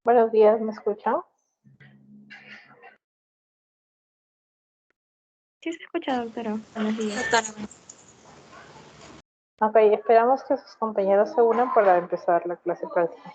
Buenos días, ¿me escuchan? Sí se escucha, doctora. Buenos días. Ok, esperamos que sus compañeros se unan para empezar la clase práctica.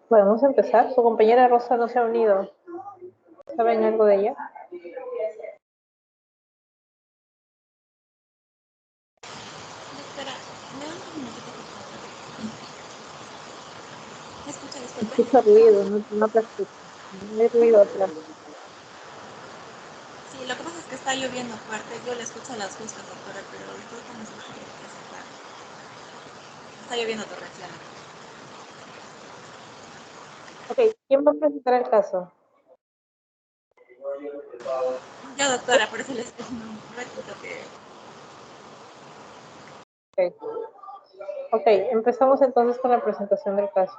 Podemos empezar. Su compañera Rosa no se ha unido. ¿Saben algo de ella? Doctora, ¿me da un minutito, por favor? ¿Me escucha? Disculpe. Escucho ruido, no te escucho. No hay ruido atrás. Sí, lo que pasa es que está lloviendo fuerte. Yo le escucho las justas, doctora, pero creo que no se puede acercar. Está lloviendo torrencialmente. Ok, ¿quién va a presentar el caso? Yo, doctora, por eso les repito que... Ok. Ok, empezamos entonces con la presentación del caso.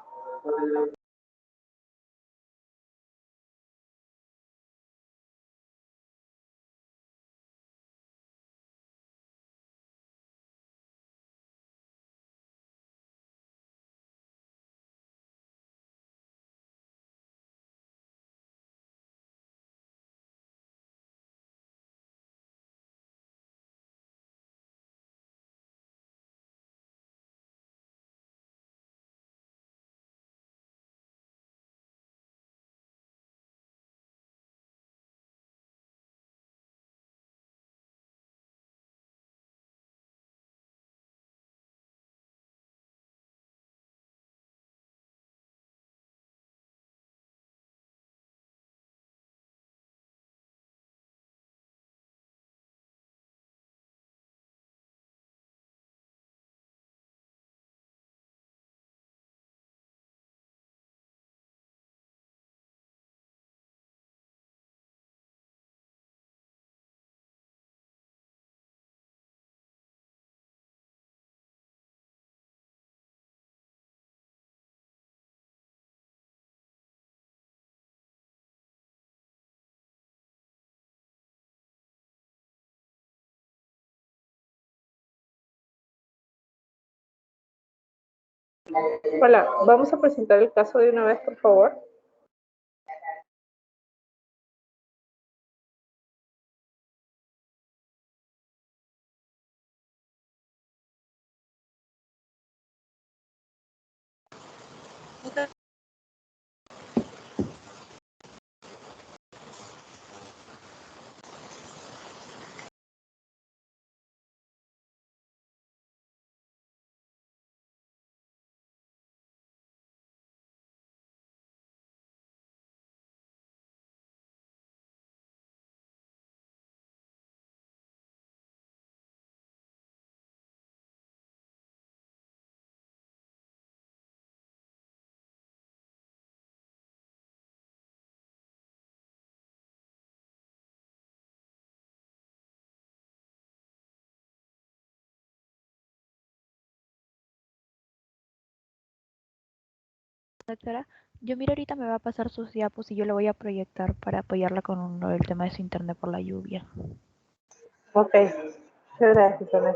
Hola, vamos a presentar el caso de una vez, por favor. Doctora, Doctora, yo miro ahorita me va a pasar sus diapos y yo le voy a proyectar para apoyarla con el tema de su internet por la lluvia. Ok, muchas gracias, Ana.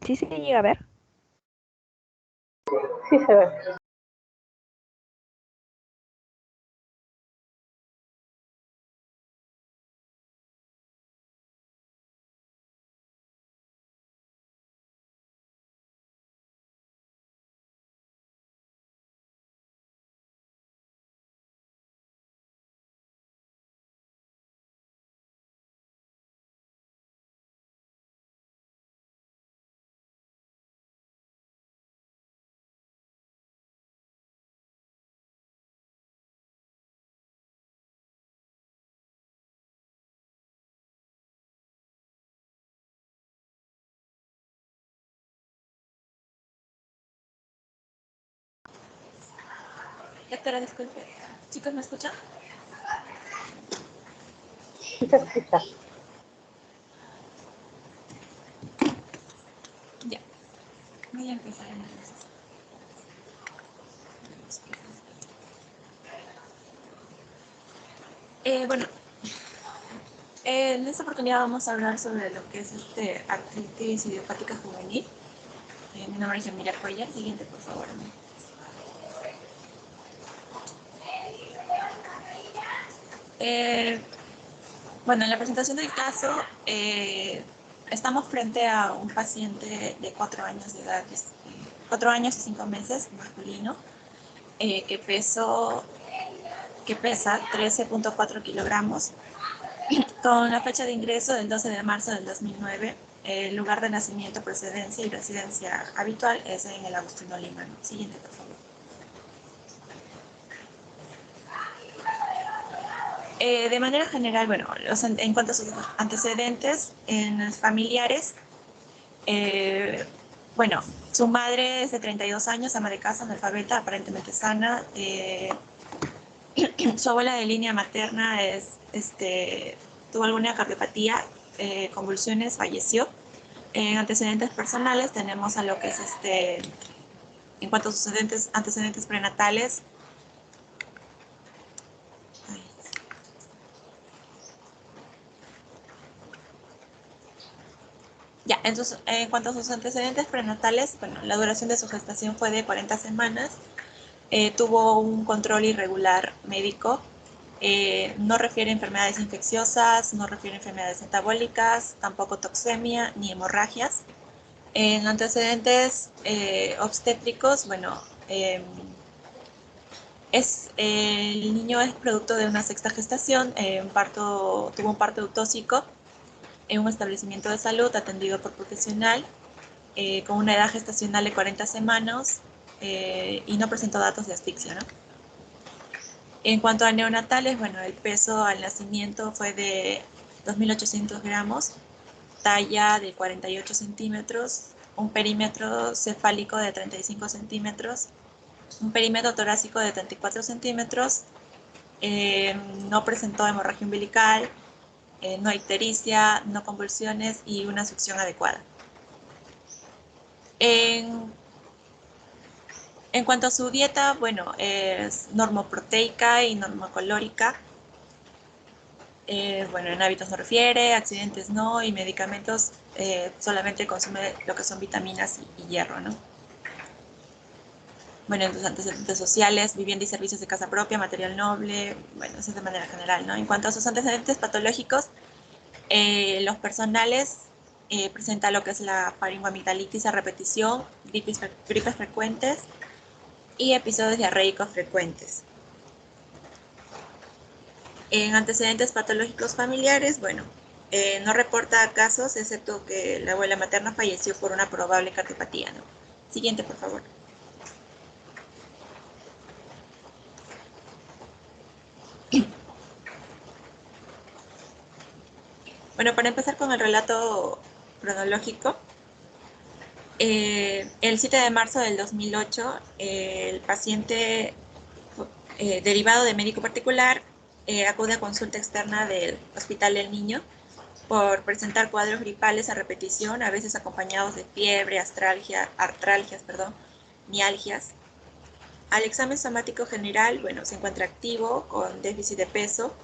Sí se llega a ver. Sí se ve. Doctora, disculpe. Chicos, ¿me escuchan? Sí se escucha. Ya. Voy a empezar entonces. Bueno, en esta oportunidad vamos a hablar sobre lo que es artritis idiopática juvenil. Mi nombre es Yamira Cuellar. Siguiente, por favor. Bueno, en la presentación del caso, estamos frente a un paciente de 4 años de edad, 4 años y 5 meses, masculino, que pesa 13.4 kilogramos, con la fecha de ingreso del 12 de marzo del 2009. El lugar de nacimiento, procedencia y residencia habitual es en el Agustino Lima. Siguiente, por favor. De manera general, bueno, en cuanto a sus antecedentes en los familiares, bueno, su madre es de 32 años, ama de casa, analfabeta, aparentemente sana. Su abuela de línea materna tuvo alguna cardiopatía, convulsiones, falleció. En antecedentes personales tenemos a lo que es en cuanto a sus antecedentes prenatales. Ya, entonces, en cuanto a sus antecedentes prenatales, bueno, la duración de su gestación fue de 40 semanas. Tuvo un control irregular médico. No refiere a enfermedades infecciosas, no refiere a enfermedades metabólicas, tampoco toxemia ni hemorragias. En antecedentes obstétricos, bueno, el niño es producto de una sexta gestación, tuvo un parto eutóxico en un establecimiento de salud atendido por profesional, con una edad gestacional de 40 semanas y no presentó datos de asfixia, ¿no? En cuanto a neonatales, bueno, el peso al nacimiento fue de 2.800 gramos, talla de 48 centímetros, un perímetro cefálico de 35 centímetros, un perímetro torácico de 34 centímetros, no presentó hemorragia umbilical, no ictericia, no convulsiones y una succión adecuada. En cuanto a su dieta, bueno, es normoproteica y normocalórica. Bueno, en hábitos no refiere, accidentes no, y medicamentos solamente consume lo que son vitaminas y hierro, ¿no? Bueno, en sus antecedentes sociales, vivienda y servicios de casa propia, material noble, bueno, eso es de manera general, ¿no? En cuanto a sus antecedentes patológicos, los personales presenta lo que es la faringoamigdalitis a repetición, gripes frecuentes y episodios diarreicos frecuentes. En antecedentes patológicos familiares, bueno, no reporta casos, excepto que la abuela materna falleció por una probable cardiopatía, ¿no? Siguiente, por favor. Bueno, para empezar con el relato cronológico, el 7 de marzo del 2008, el paciente derivado de médico particular acude a consulta externa del Hospital del Niño por presentar cuadros gripales a repetición, a veces acompañados de fiebre, artralgias, mialgias. Al examen somático general, bueno, se encuentra activo, con déficit de peso,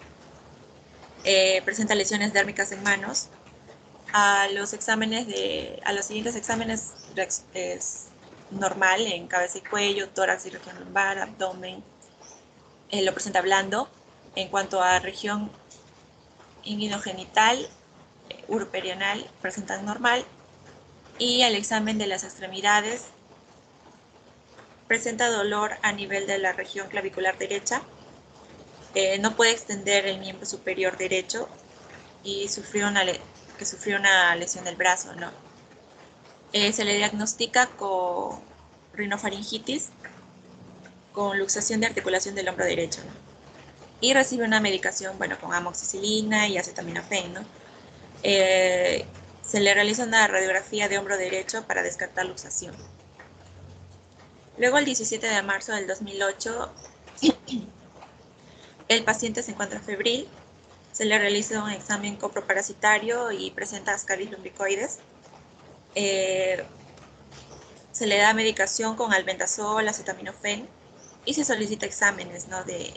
presenta lesiones dérmicas en manos, A los siguientes exámenes es normal en cabeza y cuello, tórax y región lumbar, abdomen, lo presenta blando. En cuanto a región inguinogenital, uroperional, presentan normal. Y al examen de las extremidades, presenta dolor a nivel de la región clavicular derecha, no puede extender el miembro superior derecho y sufrió una lesión del brazo, ¿no? Se le diagnostica con rinofaringitis, con luxación de articulación del hombro derecho, ¿no? Y recibe una medicación, bueno, con amoxicilina y acetaminofén, ¿no? Se le realiza una radiografía de hombro derecho para descartar luxación. Luego, el 17 de marzo del 2008, el paciente se encuentra febril, se le realiza un examen coproparasitario y presenta ascaris lumbricoides. Se le da medicación con albendazol, acetaminofén y se solicita exámenes, ¿no?, de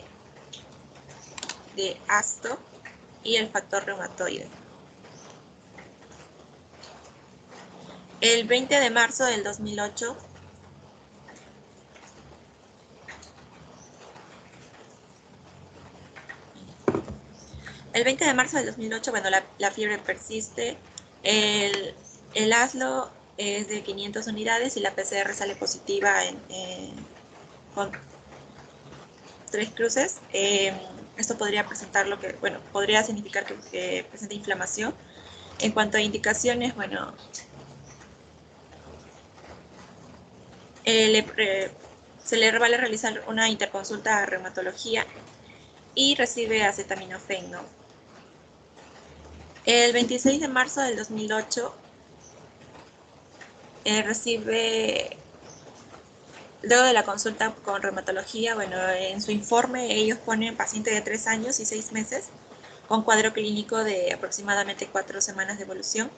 ácido y el factor reumatoide. El 20 de marzo del 2008, bueno, la fiebre persiste, el ASLO es de 500 unidades y la PCR sale positiva con 3 cruces. Esto podría podría significar que presenta inflamación. En cuanto a indicaciones, bueno, se le vale realizar una interconsulta a reumatología y recibe acetaminofén, ¿no? El 26 de marzo del 2008 recibe, luego de la consulta con reumatología, bueno, en su informe ellos ponen paciente de 3 años y 6 meses con cuadro clínico de aproximadamente 4 semanas de evolución,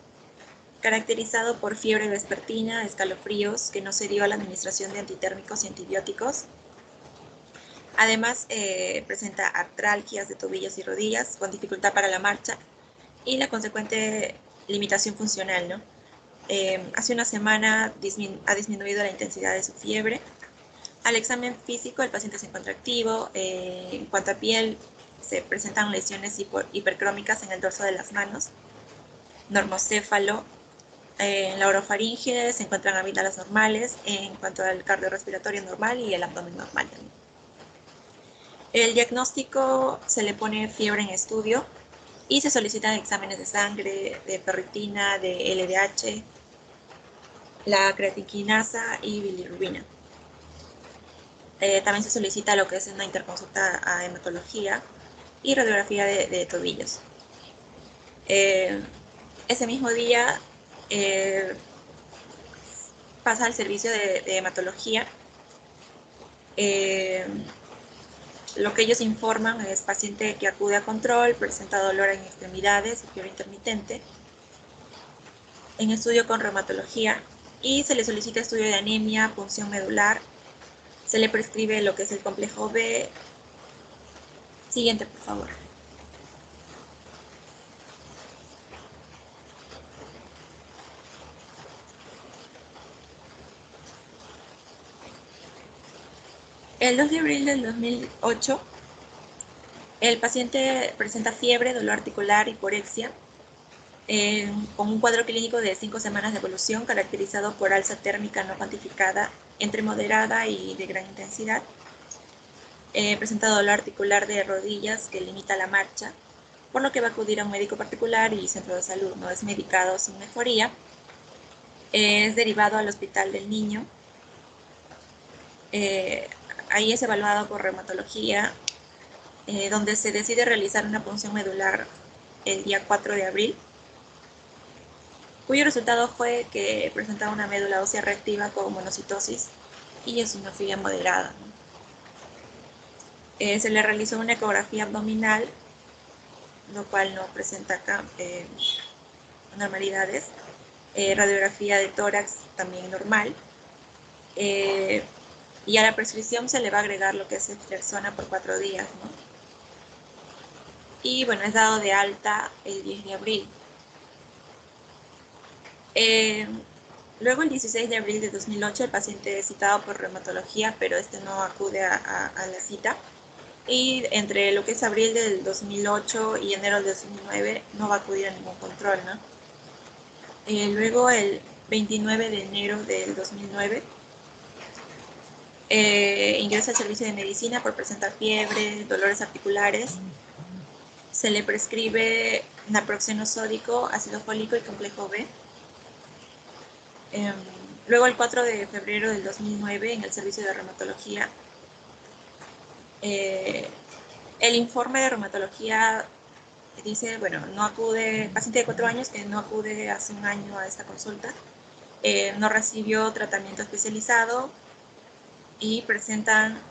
caracterizado por fiebre vespertina, escalofríos, que no se dio a la administración de antitérmicos y antibióticos. Además, presenta artralgias de tobillos y rodillas, con dificultad para la marcha y la consecuente limitación funcional, ¿no? Hace una semana ha disminuido la intensidad de su fiebre. Al examen físico, el paciente se encuentra activo. En cuanto a piel, se presentan lesiones hipercrómicas en el dorso de las manos, normocéfalo. En la orofaringe se encuentran amígdalas normales. En cuanto al cardiorrespiratorio normal y el abdomen normal también. El diagnóstico se le pone fiebre en estudio y se solicitan exámenes de sangre, de ferritina, de LDH, la creatinquinasa y bilirrubina. También se solicita lo que es una interconsulta a hematología y radiografía de tobillos. Ese mismo día pasa al servicio de hematología. Lo que ellos informan es paciente que acude a control, presenta dolor en extremidades y fiebre intermitente, en estudio con reumatología, y se le solicita estudio de anemia, punción medular, se le prescribe lo que es el complejo B. Siguiente, por favor. El 2 de abril del 2008, el paciente presenta fiebre, dolor articular, hiporexia, con un cuadro clínico de 5 semanas de evolución caracterizado por alza térmica no cuantificada entre moderada y de gran intensidad. Presenta dolor articular de rodillas que limita la marcha, por lo que va a acudir a un médico particular y centro de salud. No es medicado sin mejoría. Es derivado al Hospital del Niño. Ahí es evaluado por reumatología, donde se decide realizar una punción medular el día 4 de abril, cuyo resultado fue que presentaba una médula ósea reactiva con monocitosis y eosinofilia moderada. Se le realizó una ecografía abdominal, lo cual no presenta anormalidades. Radiografía de tórax también normal. Y a la prescripción se le va a agregar lo que es ceftriaxona por 4 días, ¿no? Y bueno, es dado de alta el 10 de abril. Eh, Luego, el 16 de abril de 2008, el paciente es citado por reumatología, pero no acude a la cita. Y entre lo que es abril del 2008 y enero del 2009 no va a acudir a ningún control, ¿no? Luego, el 29 de enero del 2009, ingresa al servicio de medicina por presentar fiebre, dolores articulares. Se le prescribe naproxeno sódico, ácido fólico y complejo B. Luego, el 4 de febrero del 2009, en el servicio de reumatología, el informe de reumatología dice, bueno, no acude, paciente de 4 años que no acude hace un año a esta consulta, no recibió tratamiento especializado y presentan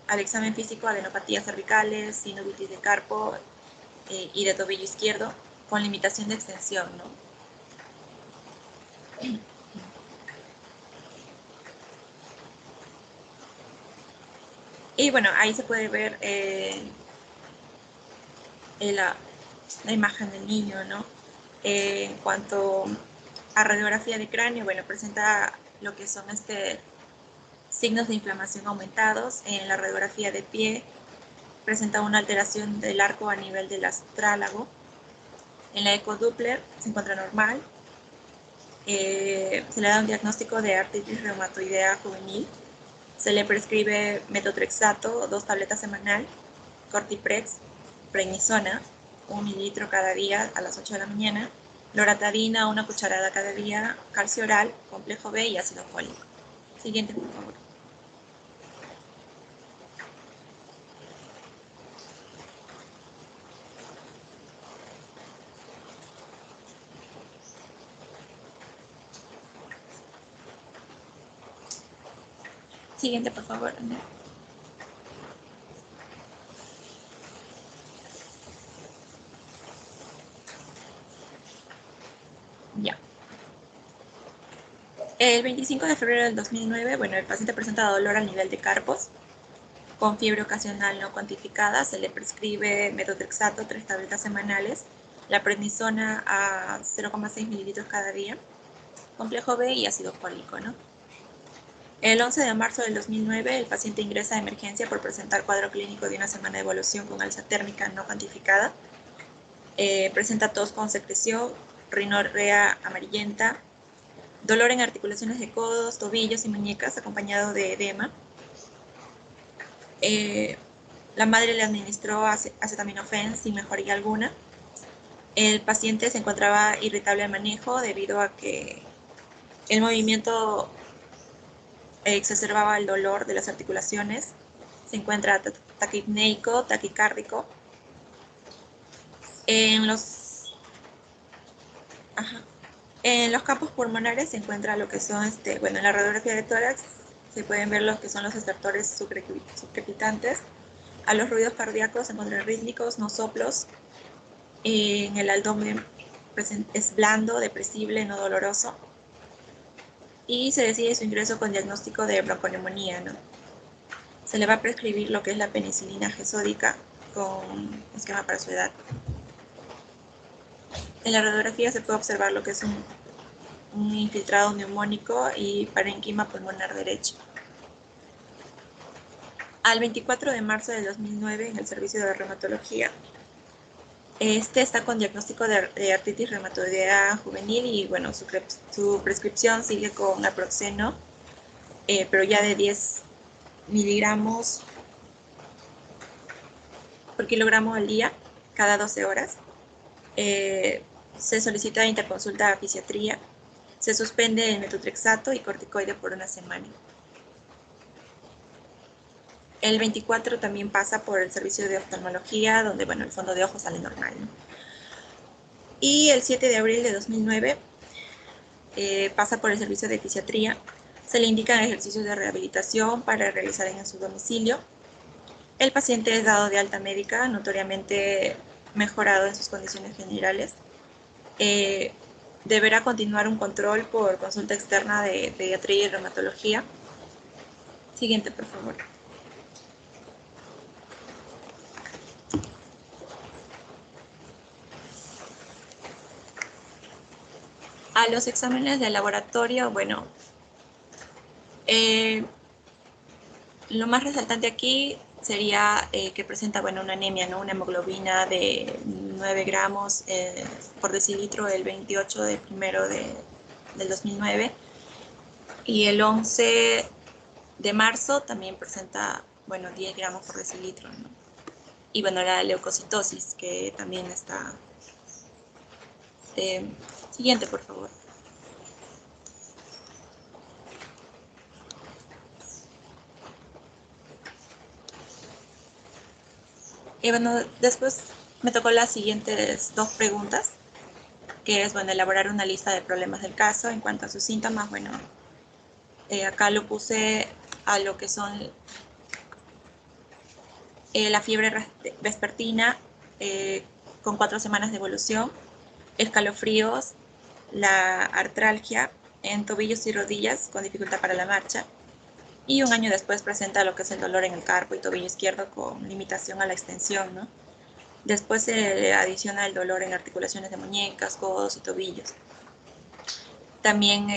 al examen físico adenopatías cervicales, sinovitis de carpo y de tobillo izquierdo con limitación de extensión, ¿no? Y bueno, ahí se puede ver la imagen del niño, ¿no? En cuanto a radiografía de cráneo, bueno, presenta lo que son signos de inflamación aumentados. En la radiografía de pie presenta una alteración del arco a nivel del astrálago. En la ecodoppler se encuentra normal. Se le da un diagnóstico de artritis reumatoidea juvenil. Se le prescribe metotrexato, 2 tabletas semanal, Cortiprex, prednisona, 1 mililitro cada día a las 8 de la mañana, loratadina, 1 cucharada cada día, calcio oral, complejo B y ácido fólico. Siguiente, por favor. Siguiente, por favor. Ya. El 25 de febrero del 2009, bueno, el paciente presenta dolor al nivel de carpos, con fiebre ocasional no cuantificada. Se le prescribe metotrexato, 3 tabletas semanales, la prednisona a 0,6 mililitros cada día, complejo B y ácido fólico, ¿no? El 11 de marzo del 2009, el paciente ingresa a emergencia por presentar cuadro clínico de una semana de evolución con alza térmica no cuantificada. Presenta tos con secreción, rinorrea amarillenta, dolor en articulaciones de codos, tobillos y muñecas, acompañado de edema. La madre le administró acetaminofén sin mejoría alguna. El paciente se encontraba irritable al manejo debido a que el movimiento exacerbaba el dolor de las articulaciones. Se encuentra taquipneico, taquicárdico. En los campos pulmonares se encuentra lo que son, bueno, en la radiografía de tórax se pueden ver los que son los estertores subcrepitantes. A los ruidos cardíacos se encuentran rítmicos, no soplos. En el abdomen es blando, depresible, no doloroso. Y se decide su ingreso con diagnóstico de bronconeumonía, ¿no? Se le va a prescribir lo que es la penicilina G sódica con esquema para su edad. En la radiografía se puede observar lo que es un infiltrado neumónico y parénquima pulmonar derecho. Al 24 de marzo del 2009, en el servicio de reumatología, está con diagnóstico de artritis reumatoidea juvenil y bueno, su prescripción sigue con naproxeno, pero ya de 10 miligramos por kilogramo al día, cada 12 horas. Se solicita interconsulta a fisiatría. Se suspende el metotrexato y corticoide por 1 semana. El 24 también pasa por el servicio de oftalmología, donde bueno, el fondo de ojo sale normal, ¿no? Y el 7 de abril de 2009 pasa por el servicio de fisiatría. Se le indican ejercicios de rehabilitación para realizar en su domicilio. El paciente es dado de alta médica, notoriamente mejorado en sus condiciones generales. Deberá continuar un control por consulta externa de pediatría y reumatología. Siguiente, por favor. A los exámenes de laboratorio, bueno, lo más resaltante aquí sería que presenta, bueno, una anemia, ¿no? Una hemoglobina de 9 gramos por decilitro el 28 de primero del 2009. Y el 11 de marzo también presenta, bueno, 10 gramos por decilitro, ¿no? Y bueno, la leucocitosis, que también está... siguiente, por favor. Y bueno, después me tocó las siguientes dos preguntas, que es, bueno, elaborar una lista de problemas del caso en cuanto a sus síntomas. Bueno, acá lo puse a lo que son la fiebre vespertina con 4 semanas de evolución, escalofríos, la artralgia en tobillos y rodillas con dificultad para la marcha, y un año después presenta lo que es el dolor en el carpo y tobillo izquierdo con limitación a la extensión, ¿no? Después se le adiciona el dolor en articulaciones de muñecas, codos y tobillos. También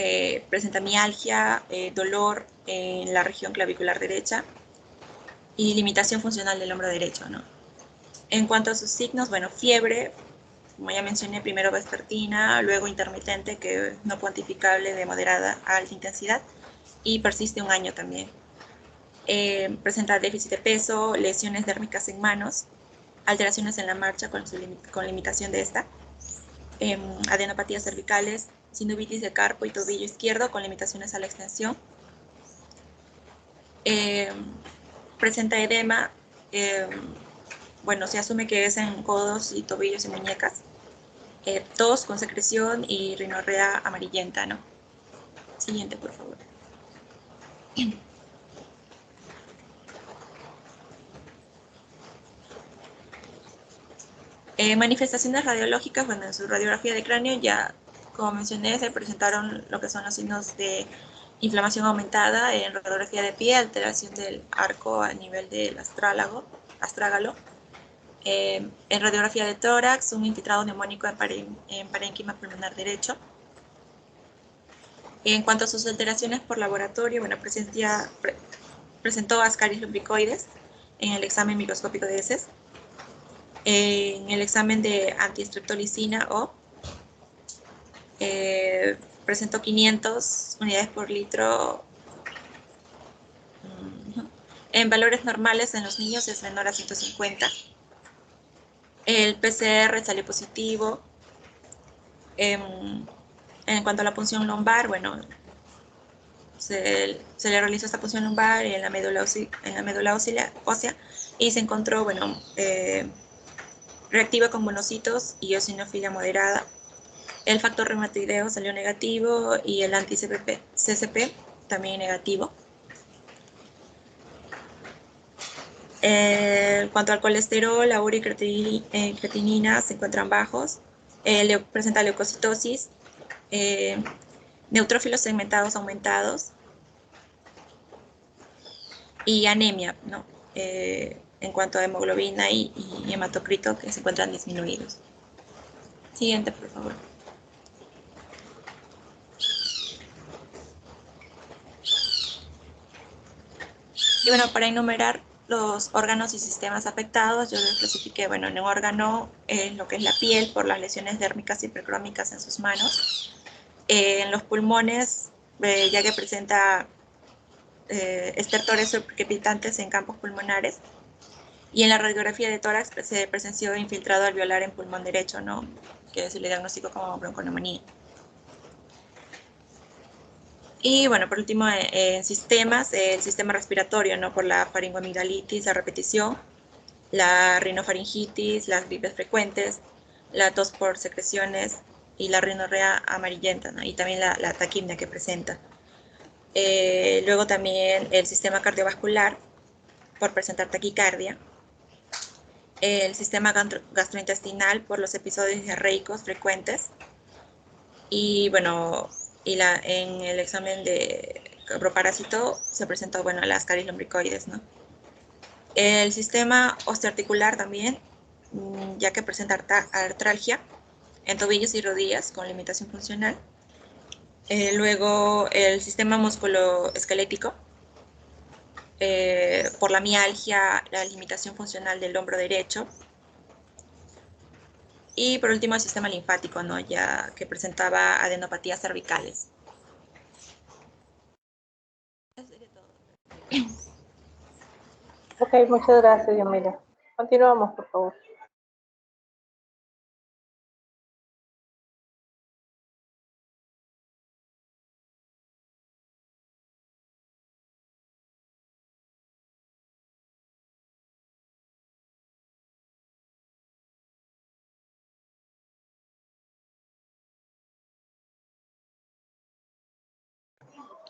presenta mialgia, dolor en la región clavicular derecha y limitación funcional del hombro derecho, ¿no? En cuanto a sus signos, bueno, fiebre, como ya mencioné, primero vespertina, luego intermitente, que no cuantificable, de moderada a alta intensidad, y persiste un año también. Presenta déficit de peso, lesiones dérmicas en manos, alteraciones en la marcha con limitación de esta, adenopatías cervicales, sinovitis de carpo y tobillo izquierdo con limitaciones a la extensión. Presenta edema, bueno, se asume que es en codos y tobillos y muñecas. Tos con secreción y rinorrea amarillenta, ¿no? Siguiente, por favor. Manifestaciones radiológicas, bueno, en su radiografía de cráneo ya, como mencioné, se presentaron lo que son los signos de inflamación aumentada en radiografía de pie, alteración del arco a nivel del astrágalo. En radiografía de tórax, un infiltrado neumónico en parénquima pulmonar derecho. En cuanto a sus alteraciones por laboratorio, bueno, presentó ascaris lumbricoides en el examen microscópico de heces. En el examen de antiestreptolicina O, presentó 500 unidades por litro. En valores normales en los niños es menor a 150. El PCR salió positivo. En cuanto a la punción lumbar, bueno, se le realizó esta punción lumbar en la médula ósea y se encontró, bueno, reactiva con monocitos y eosinofilia moderada. El factor reumatoideo salió negativo y el anti-CCP también negativo. En cuanto al colesterol, la urea y creatinina se encuentran bajos. Presenta leucocitosis, neutrófilos segmentados aumentados y anemia, ¿no? En cuanto a hemoglobina y hematocrito, que se encuentran disminuidos. Siguiente, por favor. Y bueno, para enumerar los órganos y sistemas afectados, yo les clasifiqué, bueno, en un órgano, lo que es la piel, por las lesiones dérmicas y hipercrómicas en sus manos. En los pulmones, ya que presenta estertores crepitantes en campos pulmonares. Y en la radiografía de tórax se presenció infiltrado alveolar en pulmón derecho, ¿no? Que se le diagnosticó como bronconeumonía. Y bueno, por último, en sistemas, el sistema respiratorio, ¿no? Por la faringoamigdalitis a repetición, la rinofaringitis, las gripes frecuentes, la tos por secreciones y la rinorrea amarillenta, ¿no? Y también la taquimia que presenta. Luego también el sistema cardiovascular por presentar taquicardia, el sistema gastrointestinal por los episodios diarreicos frecuentes y bueno, en el examen de proparásito se presentó, bueno, las ascaris lumbricoides, ¿no? El sistema osteoarticular también, ya que presenta artralgia en tobillos y rodillas con limitación funcional, Luego el sistema musculoesquelético, por la mialgia, la limitación funcional del hombro derecho. Y por último el sistema linfático, ¿no? Ya que presentaba adenopatías cervicales. Eso sería todo. Ok, muchas gracias, Yamila. Continuamos, por favor.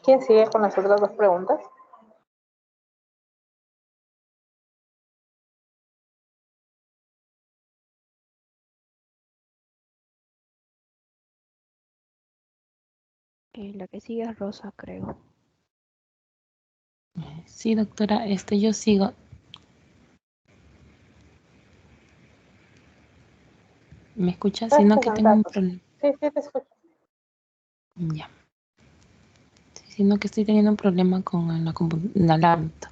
¿Quién sigue con las otras dos preguntas? La que sigue es Rosa, creo. Sí, doctora, yo sigo. ¿Me escucha? Estás Sino que tengo un presentando. problema. Sí, sí, te escucho. Ya. Sí, sino que estoy teniendo un problema con la laptop.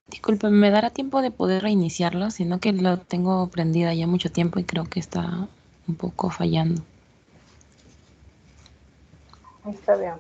Disculpe, ¿me dará tiempo de poder reiniciarlo? Sino que lo tengo prendida ya mucho tiempo y creo que está un poco fallando. Está bien.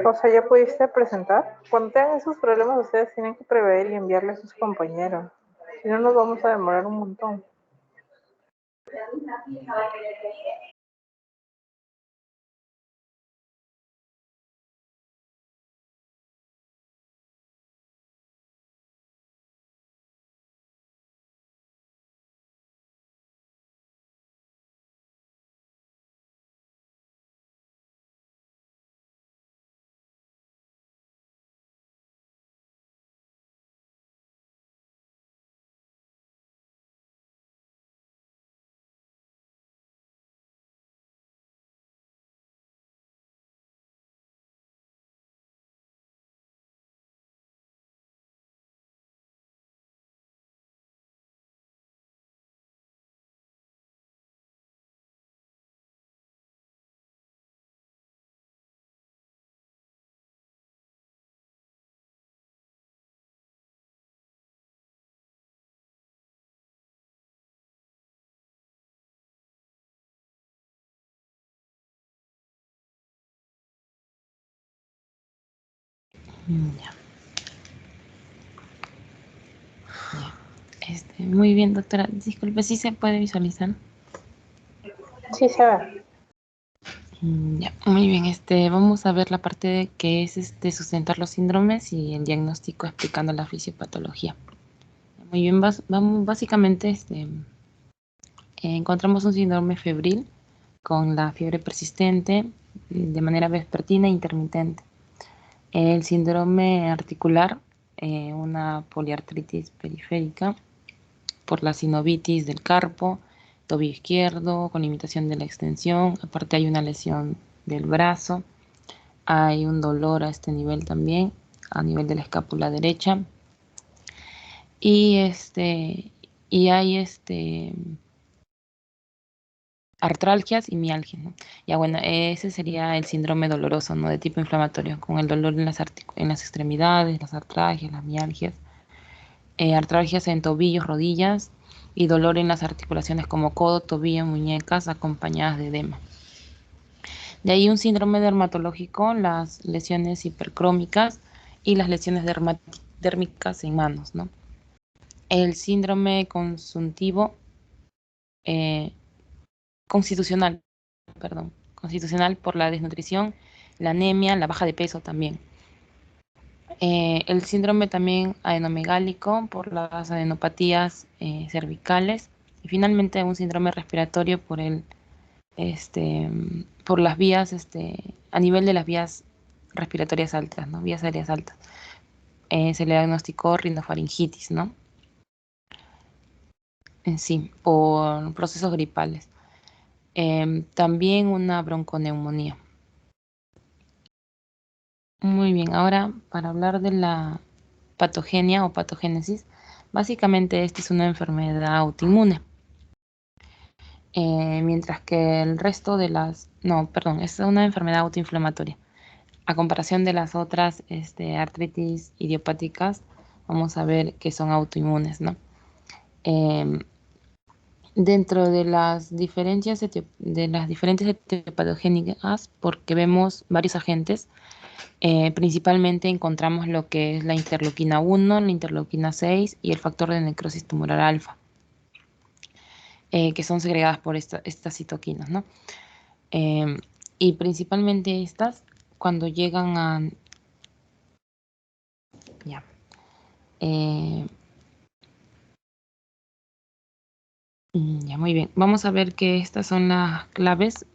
O sea, ¿ya pudiste presentar? Cuando tengan esos problemas, ustedes tienen que prever y enviarle a sus compañeros. Si no, nos vamos a demorar un montón. Ya. Muy bien, doctora. Disculpe, ¿sí se puede visualizar? Sí, se ve. Ya, muy bien. Vamos a ver la parte de que es sustentar los síndromes y el diagnóstico explicando la fisiopatología. Muy bien, vamos básicamente encontramos un síndrome febril con la fiebre persistente de manera vespertina e intermitente. El síndrome articular, una poliartritis periférica por la sinovitis del carpo, tobillo izquierdo, con limitación de la extensión. Aparte hay una lesión del brazo. Hay un dolor a este nivel también, a nivel de la escápula derecha. Y hay artralgias y mialgias, ¿no? Ya bueno, ese sería el síndrome doloroso, ¿no? De tipo inflamatorio, con el dolor en las extremidades, las artralgias, las mialgias, artralgias en tobillos, rodillas y dolor en las articulaciones como codo, tobillo, muñecas, acompañadas de edema. De ahí un síndrome dermatológico, las lesiones hipercrómicas y las lesiones dérmicas en manos, ¿no? El síndrome consultivo constitucional, constitucional por la desnutrición, la anemia, la baja de peso también. El síndrome también adenomegálico por las adenopatías cervicales y finalmente un síndrome respiratorio por por las vías, a nivel de las vías respiratorias altas, ¿no? Vías aéreas altas. Se le diagnosticó rinofaringitis, ¿no? En sí, por procesos gripales. También una bronconeumonía. Muy bien, ahora para hablar de la patogenia o patogénesis, básicamente esta es una enfermedad autoinmune, mientras que el resto de es una enfermedad autoinflamatoria. A comparación de las otras artritis idiopáticas, vamos a ver que son autoinmunes, ¿no? Dentro de las diferentes etiopatogénicas, porque vemos varios agentes, principalmente encontramos lo que es la interleuquina 1, la interleuquina 6 y el factor de necrosis tumoral alfa, que son segregadas por estas citoquinas, ¿no? Y principalmente estas, cuando llegan a... Ya. Ya, muy bien. Vamos a ver que estas son las claves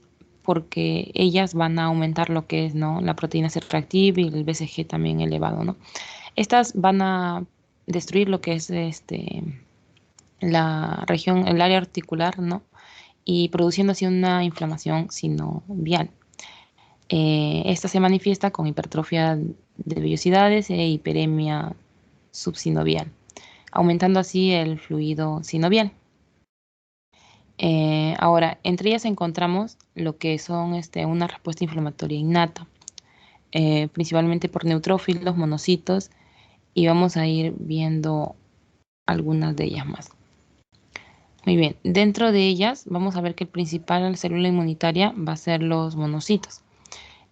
porque ellas van a aumentar lo que es, ¿no? La proteína C reactiva y el BCG también elevado, ¿no? Estas van a destruir lo que es la región, el área articular, ¿no? Y produciendo así una inflamación sinovial. Esta se manifiesta con hipertrofia de vellosidades e hiperemia subsinovial, aumentando así el fluido sinovial. Ahora, entre ellas encontramos lo que son una respuesta inflamatoria innata, principalmente por neutrófilos, monocitos, y vamos a ir viendo algunas de ellas más. Muy bien, dentro de ellas vamos a ver que el principal célula inmunitaria va a ser los monocitos.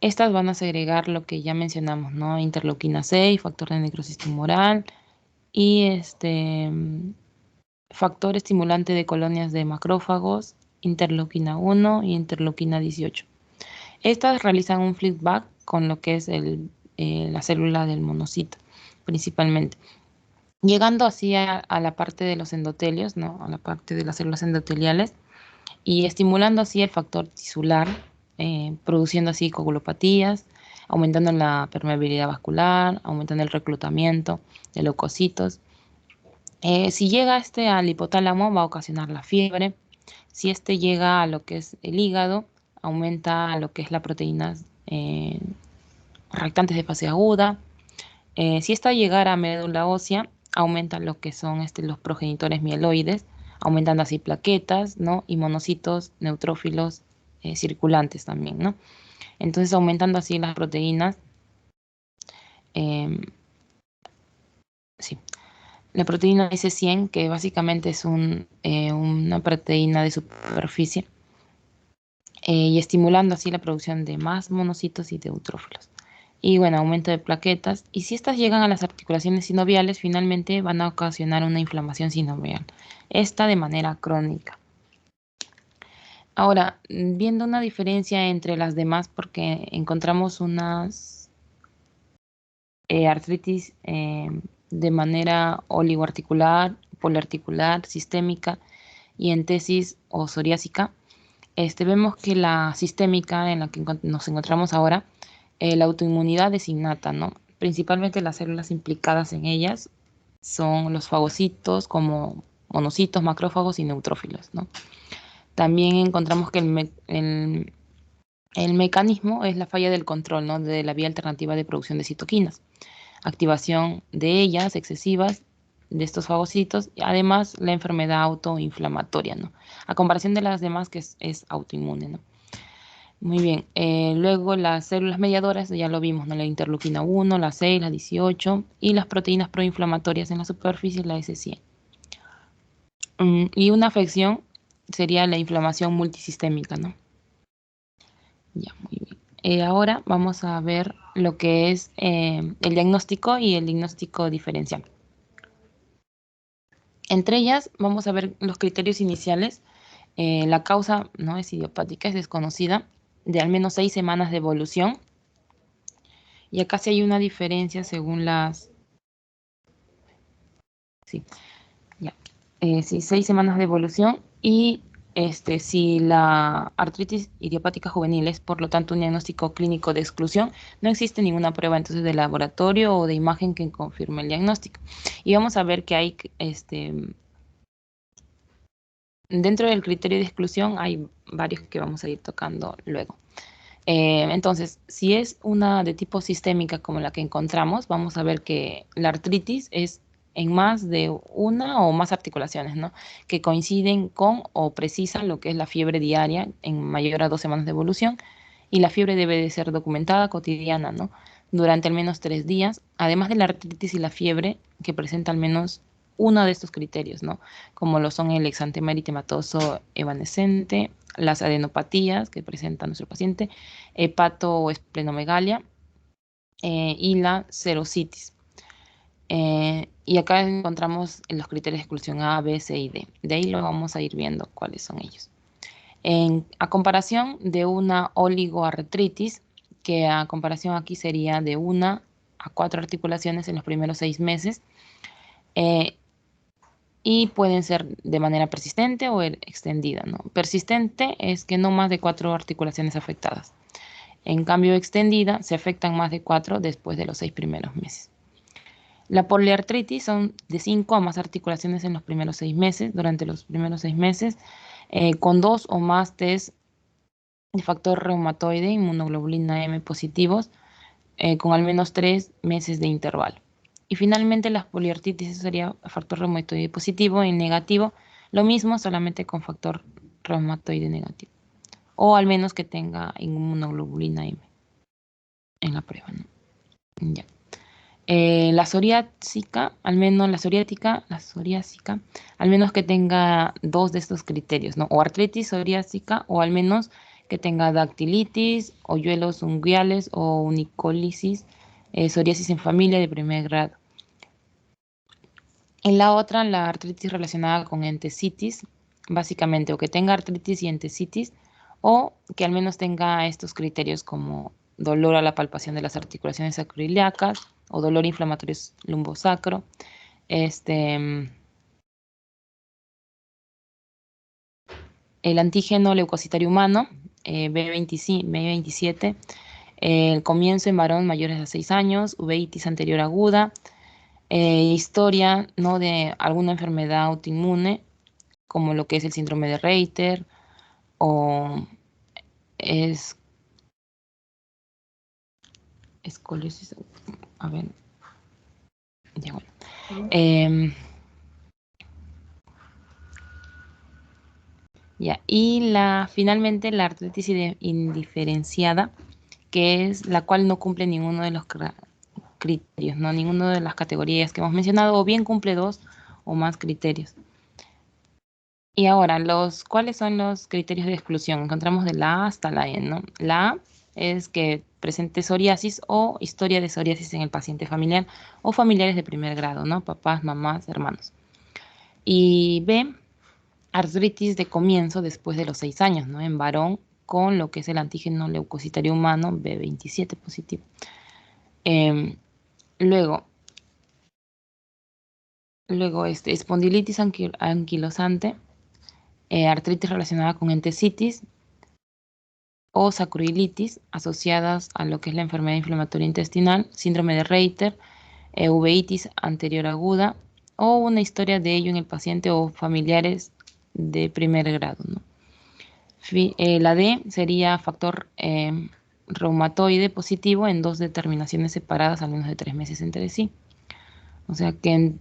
Estas van a segregar lo que ya mencionamos, ¿no? Interleuquina 6, factor de necrosis tumoral y factor estimulante de colonias de macrófagos, interleuquina 1 y interleuquina 18. Estas realizan un feedback con lo que es la célula del monocito, principalmente. Llegando así a la parte de los endotelios, ¿no? A la parte de las células endoteliales y estimulando así el factor tisular, produciendo así coagulopatías, aumentando la permeabilidad vascular, aumentando el reclutamiento de leucocitos. Si llega al hipotálamo va a ocasionar la fiebre. Si llega a lo que es el hígado, aumenta lo que es la proteína reactantes de fase aguda. Si esta llegara a médula ósea, aumenta lo que son los progenitores mieloides, aumentando así plaquetas, ¿no? Y monocitos neutrófilos circulantes también, ¿no? Entonces, aumentando así las proteínas. Sí. La proteína S100, que básicamente es una proteína de superficie, y estimulando así la producción de más monocitos y de neutrófilos. Y bueno, aumento de plaquetas. Y si estas llegan a las articulaciones sinoviales, finalmente van a ocasionar una inflamación sinovial. Esta de manera crónica. Ahora, viendo una diferencia entre las demás, porque encontramos unas artritis de manera oligoarticular, poliarticular, sistémica y en tesis o psoriásica. Vemos que la sistémica en la que nos encontramos ahora, la autoinmunidad es innata, ¿no? Principalmente las células implicadas en ellas son los fagocitos como monocitos, macrófagos y neutrófilos, ¿no? También encontramos que el mecanismo es la falla del control, ¿no? De la vía alternativa de producción de citoquinas, activación de ellas excesivas de estos fagocitos, y además la enfermedad autoinflamatoria, ¿no? A comparación de las demás que es autoinmune, ¿no? Muy bien, luego las células mediadoras, ya lo vimos, ¿no? La interleuquina 1, la 6, la 18 y las proteínas proinflamatorias en la superficie, la S100. Y una afección sería la inflamación multisistémica, ¿no? Ya, muy bien. Ahora vamos a ver lo que es el diagnóstico y el diagnóstico diferencial. Entre ellas vamos a ver los criterios iniciales. La causa no es idiopática, es desconocida, de al menos 6 semanas de evolución. Y acá sí hay una diferencia según las... Sí, ya. Sí, 6 semanas de evolución y si la artritis idiopática juvenil es por lo tanto un diagnóstico clínico de exclusión, no existe ninguna prueba entonces de laboratorio o de imagen que confirme el diagnóstico. Y vamos a ver que hay dentro del criterio de exclusión hay varios que vamos a ir tocando luego. Entonces, si es una de tipo sistémica como la que encontramos, vamos a ver que la artritis es en más de una o más articulaciones, ¿no? Que coinciden con o precisan lo que es la fiebre diaria en mayor a 2 semanas de evolución, y la fiebre debe de ser documentada cotidiana, ¿no? Durante al menos 3 días, además de la artritis y la fiebre que presenta al menos uno de estos criterios, ¿no? Como lo son el exantema eritematoso evanescente, las adenopatías que presenta nuestro paciente, hepato o esplenomegalia y la serositis. Y acá encontramos los criterios de exclusión A, B, C y D. De ahí lo vamos a ir viendo cuáles son ellos. A comparación de una oligoartritis, que a comparación aquí sería de 1 a 4 articulaciones en los primeros 6 meses, y pueden ser de manera persistente o extendida, ¿no? Persistente es que no más de 4 articulaciones afectadas. En cambio, extendida se afectan más de 4 después de los 6 primeros meses. La poliartritis son de 5 a más articulaciones en los primeros 6 meses, durante los primeros 6 meses, con 2 o más test de factor reumatoide, inmunoglobulina M positivos, con al menos 3 meses de intervalo. Y finalmente las poliartritis, eso sería factor reumatoide positivo y negativo, lo mismo, solamente con factor reumatoide negativo. O al menos que tenga inmunoglobulina M en la prueba, ¿no? Ya. La psoriásica, al menos que tenga 2 de estos criterios, ¿no? O artritis psoriásica, o al menos que tenga dactilitis, hoyuelos unguiales o unicolisis, psoriasis en familia de primer grado. En la otra, la artritis relacionada con entesitis, básicamente, o que tenga artritis y entesitis, o que al menos tenga estos criterios como dolor a la palpación de las articulaciones sacroiliacas o dolor inflamatorio lumbosacro, el antígeno leucocitario humano, B27, el comienzo en varón mayores de 6 años, uveitis anterior aguda, historia, ¿no?, de alguna enfermedad autoinmune, como lo que es el síndrome de Reiter o escoliosis. A ver, ya bueno. Ya, y finalmente la artritis indiferenciada, que es la cual no cumple ninguno de los criterios, ¿no? Ninguna de las categorías que hemos mencionado, o bien cumple 2 o más criterios. Y ahora, ¿cuáles son los criterios de exclusión? Encontramos de la A hasta la E, ¿no? La A es que presente psoriasis o historia de psoriasis en el paciente familiar o familiares de primer grado, ¿no? Papás, mamás, hermanos. Y B, artritis de comienzo después de los 6 años, ¿no? En varón con lo que es el antígeno leucocitario humano B27 positivo. Luego, espondilitis anquilosante, artritis relacionada con entesitis o sacroilitis asociadas a lo que es la enfermedad inflamatoria intestinal, síndrome de Reiter, uveitis anterior aguda o una historia de ello en el paciente o familiares de primer grado, ¿no? La D sería factor reumatoide positivo en 2 determinaciones separadas al menos de 3 meses entre sí. O sea que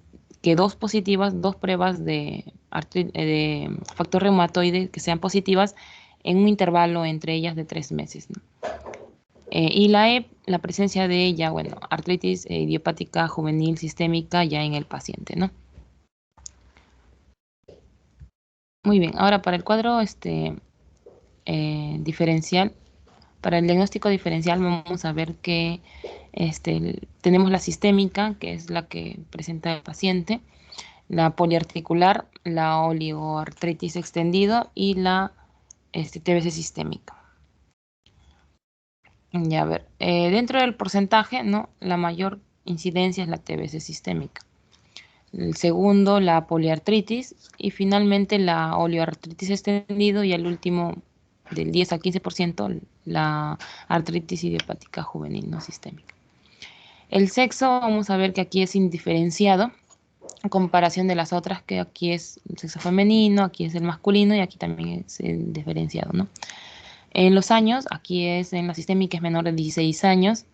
2 pruebas de factor reumatoide que sean positivas en un intervalo entre ellas de 3 meses, ¿no? Y la E, la presencia de ella, bueno, artritis idiopática juvenil sistémica ya en el paciente, ¿no? Muy bien, ahora para el cuadro diferencial, para el diagnóstico diferencial vamos a ver que tenemos la sistémica, que es la que presenta el paciente, la poliarticular, la oligoartritis extendido y la TBC sistémica. Ya, a ver, dentro del porcentaje, ¿no?, la mayor incidencia es la TBC sistémica. El segundo, la poliartritis, y finalmente la oligoartritis extendido, y el último, del 10 al 15%, la artritis idiopática juvenil no sistémica. El sexo, vamos a ver que aquí es indiferenciado, en comparación de las otras, que aquí es el sexo femenino, aquí es el masculino y aquí también es el diferenciado, ¿no? En los años, aquí en la sistémica es menor de 16 años.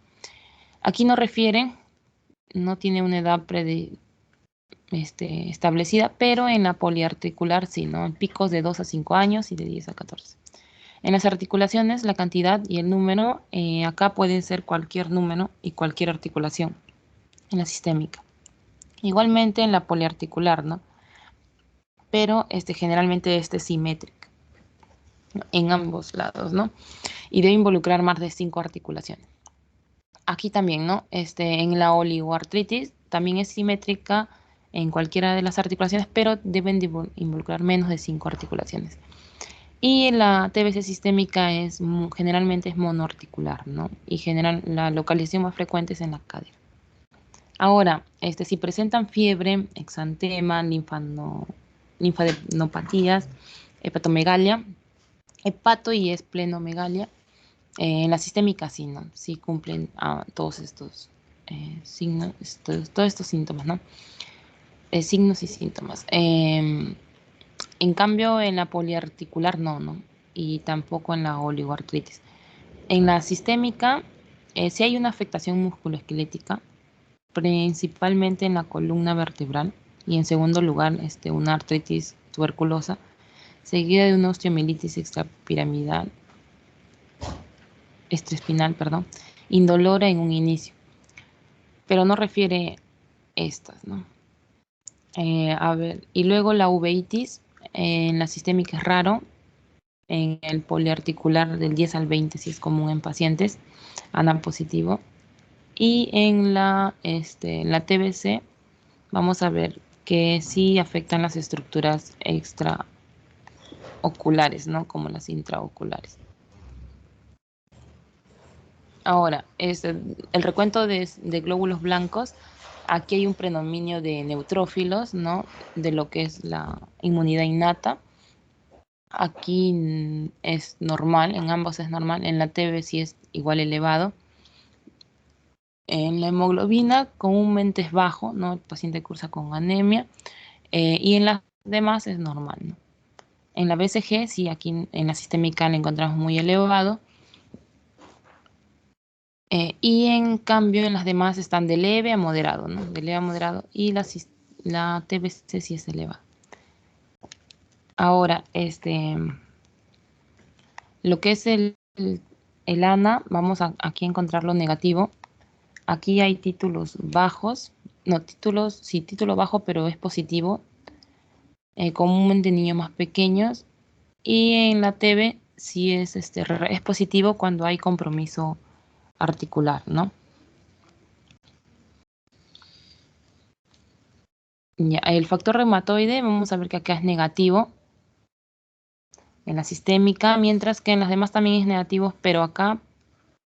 Aquí no refiere, no tiene una edad establecida, pero en la poliarticular sí, ¿no? En picos de 2 a 5 años y de 10 a 14. En las articulaciones, la cantidad y el número, acá puede ser cualquier número y cualquier articulación en la sistémica. Igualmente en la poliarticular, ¿no? Pero generalmente es simétrica en ambos lados, ¿no? Y debe involucrar más de 5 articulaciones. Aquí también, ¿no? En la oligoartritis también es simétrica en cualquiera de las articulaciones, pero deben involucrar menos de 5 articulaciones. Y la TBC sistémica generalmente es monoarticular, ¿no? Y la localización más frecuente es en la cadera. Ahora, si presentan fiebre, exantema, linfadenopatías, hepatomegalia, hepato y esplenomegalia, en la sistémica sí, ¿no? Sí cumplen todos estos signos, todos estos síntomas, ¿no? Signos y síntomas. En cambio, en la poliarticular no, y tampoco en la oligoartritis. En la sistémica, sí hay una afectación musculoesquelética, principalmente en la columna vertebral, y en segundo lugar, una artritis tuberculosa, seguida de una osteomielitis extrapiramidal, extraespinal, indolora en un inicio, pero no refiere estas, ¿no? A ver, y luego la uveitis, en la sistémica es raro, En el poliarticular del 10 al 20, si es común en pacientes, ANA positivo. Y en la TBC vamos a ver que sí afectan las estructuras extraoculares, ¿no? Como las intraoculares. Ahora, el recuento de glóbulos blancos, aquí hay un predominio de neutrófilos, ¿no? De lo que es la inmunidad innata. Aquí es normal, en ambos es normal, en la TB sí es igual elevado. En la hemoglobina comúnmente es bajo, ¿no? El paciente cursa con anemia, y en las demás es normal, ¿no? En la BCG, sí, aquí en la sistémica la encontramos muy elevado, y en cambio en las demás están de leve a moderado, ¿no? De leve a moderado, y la TBC sí es elevada. Ahora, lo que es el ANA, vamos aquí a encontrar lo negativo. Aquí hay títulos bajos, no, sí, título bajo, pero es positivo, comúnmente en niños más pequeños, y en la TB sí es positivo cuando hay compromiso articular, ¿no? Ya, el factor reumatoide, vamos a ver que acá es negativo en la sistémica, mientras que en las demás también es negativo, pero acá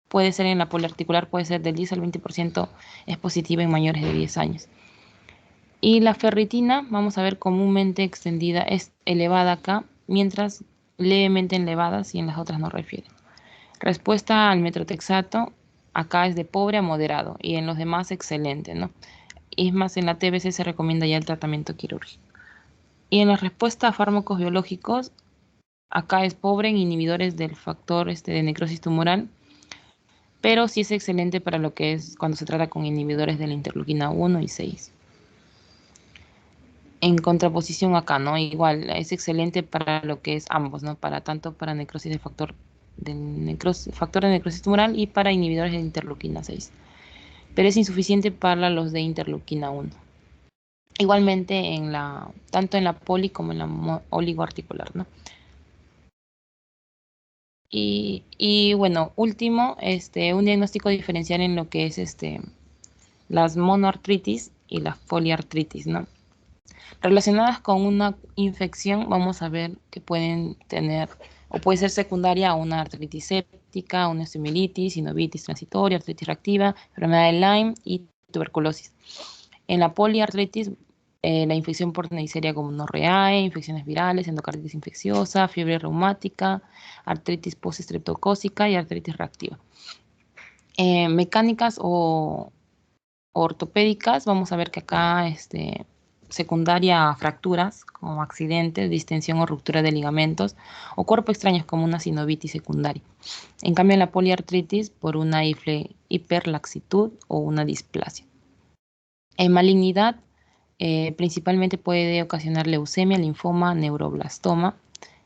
puede ser en la poliarticular, puede ser del 10 al 20% es positiva en mayores de 10 años. Y la ferritina, vamos a ver comúnmente extendida, es elevada acá, mientras levemente elevada si en las otras no refiere. Respuesta al metrotexato, acá es de pobre a moderado y en los demás excelente, ¿no? Y es más, en la TBC se recomienda ya el tratamiento quirúrgico. Y en la respuesta a fármacos biológicos, acá es pobre en inhibidores del factor de necrosis tumoral, pero sí es excelente para lo que es cuando se trata con inhibidores de la interleuquina 1 y 6. En contraposición acá, ¿no? Igual es excelente para lo que es ambos, ¿no? Tanto para necrosis de factor de necrosis tumoral y para inhibidores de interleuquina 6. Pero es insuficiente para los de interleuquina 1. Igualmente tanto en la poli como en la oligoarticular, ¿no? Y bueno, último, un diagnóstico diferencial en lo que es las monoartritis y la poliartritis, ¿no? Relacionadas con una infección, vamos a ver que pueden tener, o puede ser secundaria a una artritis séptica, una osteomielitis, sinovitis transitoria, artritis reactiva, enfermedad de Lyme y tuberculosis. En la poliartritis, la infección por Neisseria gonorrhoeae, infecciones virales, endocarditis infecciosa, fiebre reumática, artritis postestreptocócica y artritis reactiva. Mecánicas o ortopédicas, vamos a ver que acá secundaria a fracturas como accidentes, distensión o ruptura de ligamentos o cuerpo extraños como una sinovitis secundaria. En cambio en la poliartritis por una hiperlaxitud o una displasia. En malignidad principalmente puede ocasionar leucemia, linfoma, neuroblastoma,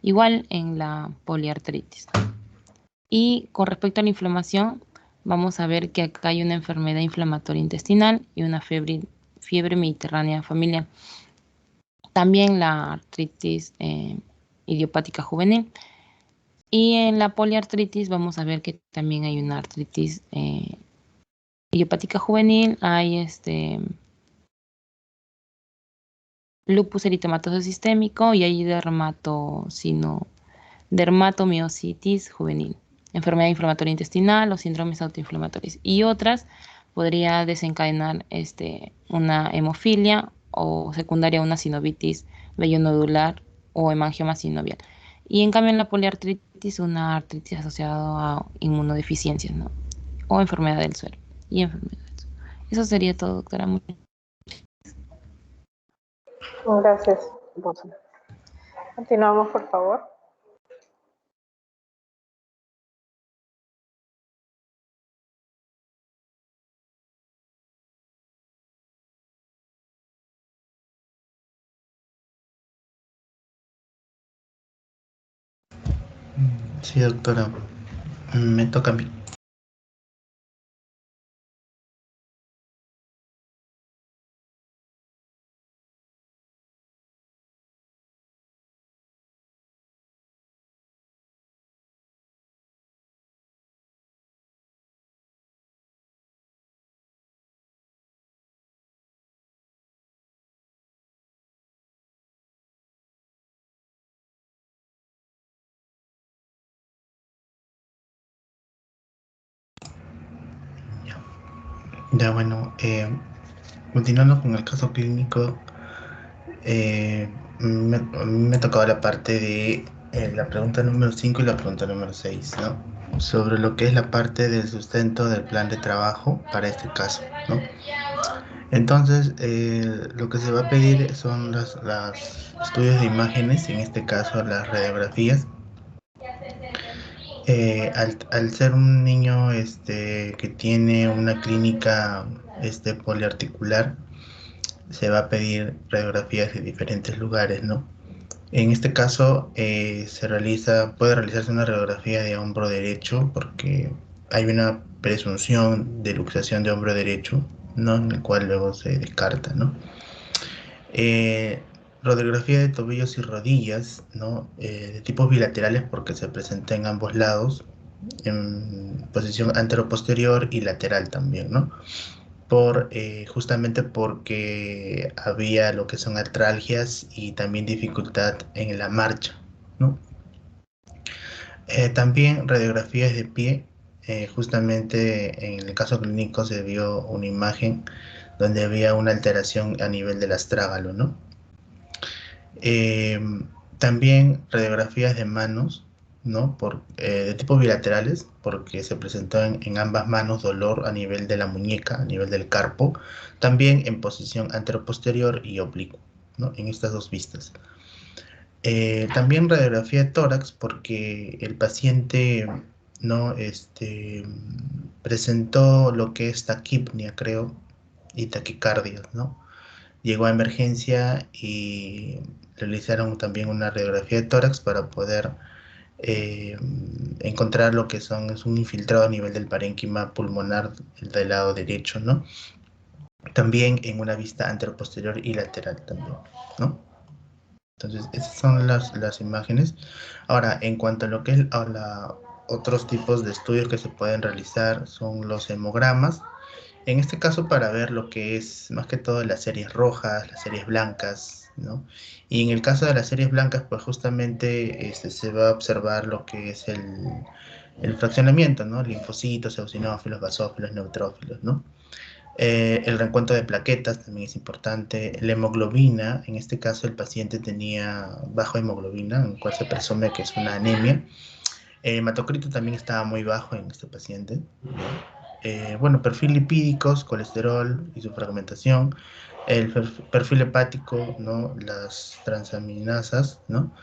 igual en la poliartritis. Y con respecto a la inflamación, vamos a ver que acá hay una enfermedad inflamatoria intestinal y una fiebre mediterránea familiar. También la artritis idiopática juvenil. Y en la poliartritis vamos a ver que también hay una artritis idiopática juvenil, hay lupus eritematoso sistémico y hay dermatomiositis juvenil, enfermedad inflamatoria intestinal o síndromes autoinflamatorios. Y otras podría desencadenar una hemofilia o secundaria una sinovitis vellonodular o hemangioma sinovial. Y en cambio en la poliartritis una artritis asociada a inmunodeficiencias, ¿no? O enfermedad del suelo. Eso sería todo, doctora. Gracias, Rosa. Continuamos, por favor. Sí, doctora, me toca a mí. Ya bueno, continuando con el caso clínico, a mí me tocaba la parte de la pregunta número 5 y la pregunta número 6, ¿no? Sobre lo que es la parte del sustento del plan de trabajo para este caso, ¿no? Entonces, lo que se va a pedir son las estudios de imágenes, en este caso las radiografías. Al ser un niño que tiene una clínica poliarticular, se va a pedir radiografías de diferentes lugares, ¿no? En este caso, puede realizarse una radiografía de hombro derecho porque hay una presunción de luxación de hombro derecho, ¿no? En el cual luego se descarta, ¿no? Eh, Radiografía de tobillos y rodillas, ¿no? De tipos bilaterales porque se presenta en ambos lados, en posición anteroposterior y lateral también, ¿no? Justamente porque había lo que son artralgias y también dificultad en la marcha, ¿no? También radiografías de pie, justamente en el caso clínico se vio una imagen donde había una alteración a nivel del astrágalo, ¿no? Eh, También radiografías de manos, ¿no? De tipo bilaterales, porque se presentó en ambas manos dolor a nivel de la muñeca, a nivel del carpo, también en posición anteroposterior y oblicuo, ¿no? En estas dos vistas. También radiografía de tórax, porque el paciente, ¿no? Presentó lo que es taquipnia, creo, y taquicardia, ¿no? Llegó a emergencia y realizaron también una radiografía de tórax para poder eh, encontrar lo que es un infiltrado a nivel del parénquima pulmonar del lado derecho, ¿no? También en una vista anteroposterior y lateral también, ¿no? Entonces, esas son las imágenes. Ahora, en cuanto a lo que es otros tipos de estudios que se pueden realizar, son los hemogramas. En este caso, para ver lo que es más que todo las series rojas, las series blancas, ¿no? Y en el caso de las series blancas, pues justamente se va a observar lo que es el fraccionamiento, ¿no? Linfocitos, eosinófilos, basófilos, neutrófilos, ¿no? El reencuentro de plaquetas también es importante. La hemoglobina, en este caso el paciente tenía baja hemoglobina, en el cual se presume que es una anemia. El hematocrito también estaba muy bajo en este paciente. Bueno, perfil lipídicos, colesterol y su fragmentación, el perfil hepático, ¿no? Las transaminasas, ¿no?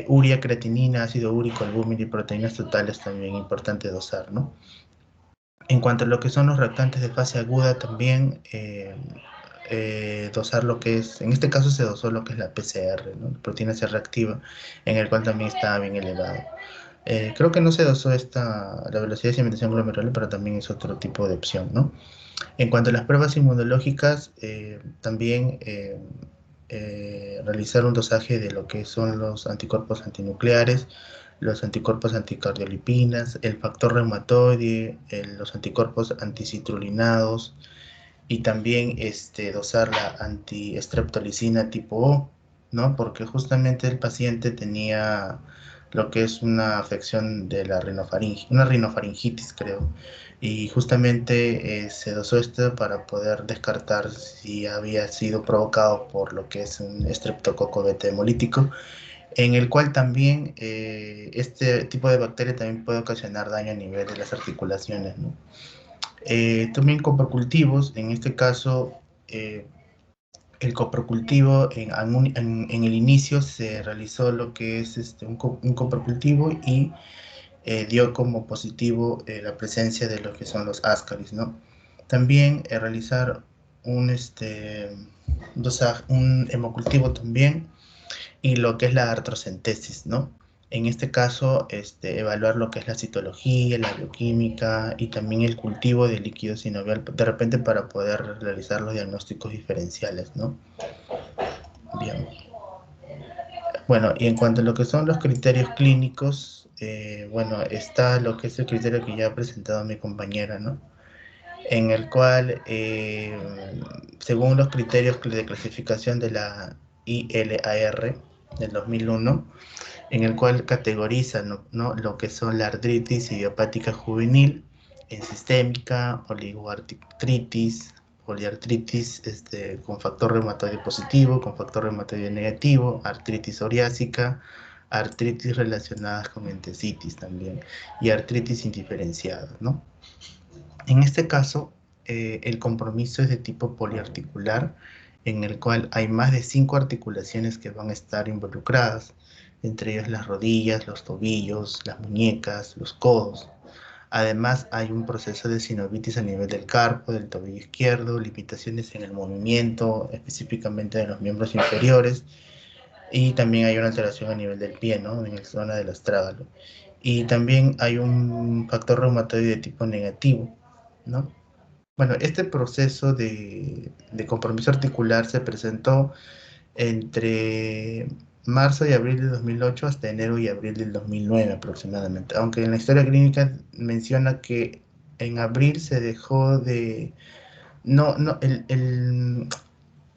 Urea, creatinina, ácido úrico, albúmina y proteínas totales también importante dosar, ¿no? En cuanto a lo que son los reactantes de fase aguda, también dosar lo que es, en este caso se dosó lo que es la PCR, ¿no? La proteína C reactiva, en el cual también estaba bien elevado. Creo que no se dosó la velocidad de cimentación glomerular, pero también es otro tipo de opción, ¿no? En cuanto a las pruebas inmunológicas, también realizar un dosaje de lo que son los anticuerpos antinucleares, los anticuerpos anticardiolipinas, el factor reumatoide, los anticuerpos anticitrulinados y también dosar la antiestreptolicina tipo O, ¿no? Porque justamente el paciente tenía lo que es una afección de la una rinofaringitis, creo, y justamente se dosó esto para poder descartar si había sido provocado por lo que es un estreptococo beta hemolítico, en el cual también este tipo de bacteria también puede ocasionar daño a nivel de las articulaciones, ¿no? También coprocultivos, en este caso el coprocultivo en el inicio se realizó lo que es un coprocultivo y dio como positivo la presencia de lo que son los ascaris, ¿no? También realizar un hemocultivo también y lo que es la artrocentesis, ¿no? En este caso, evaluar lo que es la citología, la bioquímica y también el cultivo de líquido sinovial, de repente para poder realizar los diagnósticos diferenciales, ¿no? Bien. Bueno, y en cuanto a lo que son los criterios clínicos, bueno, está lo que es el criterio que ya ha presentado mi compañera, ¿no? En el cual, según los criterios de clasificación de la ILAR del 2001, en el cual categoriza, ¿no? lo que son la artritis idiopática juvenil sistémica, oligoartritis, poliartritis con factor reumatoide positivo, con factor reumatoide negativo, artritis psoriásica, artritis relacionadas con entesitis también, y artritis indiferenciada, ¿no? En este caso, el compromiso es de tipo poliarticular, en el cual hay más de 5 articulaciones que van a estar involucradas, entre ellas las rodillas, los tobillos, las muñecas, los codos. Además, hay un proceso de sinovitis a nivel del carpo, del tobillo izquierdo, limitaciones en el movimiento, específicamente de los miembros inferiores, y también hay una alteración a nivel del pie, ¿no? En la zona del astrágalo. Y también hay un factor reumatoide de tipo negativo, ¿no? Bueno, este proceso de compromiso articular se presentó entre marzo y abril de 2008 hasta enero y abril del 2009 aproximadamente, aunque en la historia clínica menciona que en abril se dejó de... No, no,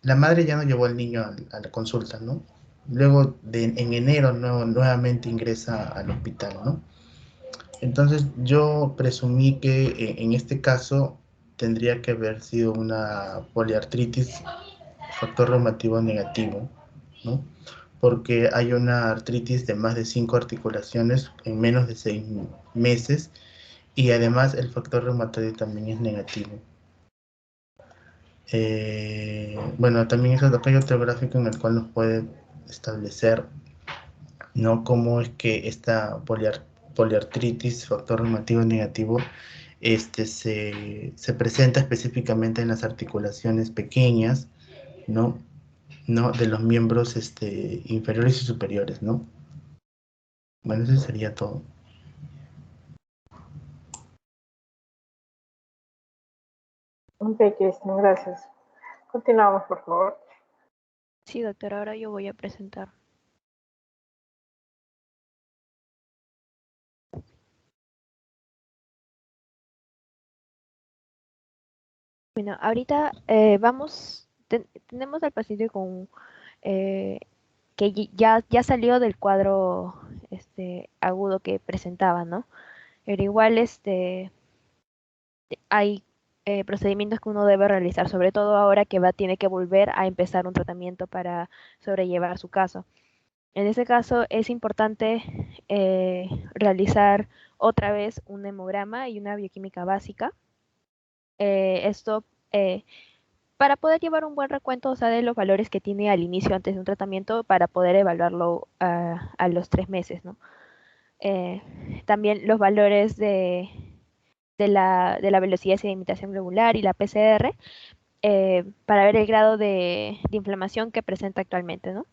la madre ya no llevó al niño a la consulta, ¿no? Luego en enero nuevamente ingresa al hospital, ¿no? Entonces yo presumí que en este caso tendría que haber sido una poliartritis, factor reumativo negativo, ¿no? Porque hay una artritis de más de 5 articulaciones en menos de 6 meses, y además el factor reumatoide también es negativo. Bueno, también hay otro gráfico en el cual nos puede establecer, ¿no?, cómo es que esta poliartritis, factor reumativo negativo, se presenta específicamente en las articulaciones pequeñas, ¿no? ¿No? De los miembros inferiores y superiores, ¿no? Bueno, eso sería todo. Ok, Cristian, gracias. Continuamos, por favor. Sí, doctor, ahora yo voy a presentar. Bueno, ahorita tenemos al paciente con que ya salió del cuadro agudo que presentaba, ¿no? Pero igual hay procedimientos que uno debe realizar, sobre todo ahora que tiene que volver a empezar un tratamiento para sobrellevar su caso. En este caso es importante realizar otra vez un hemograma y una bioquímica básica. Esto para poder llevar un buen recuento, o sea, de los valores que tiene al inicio antes de un tratamiento para poder evaluarlo a los 3 meses, ¿no? También los valores de la velocidad de sedimentación globular y la PCR para ver el grado de inflamación que presenta actualmente, ¿no?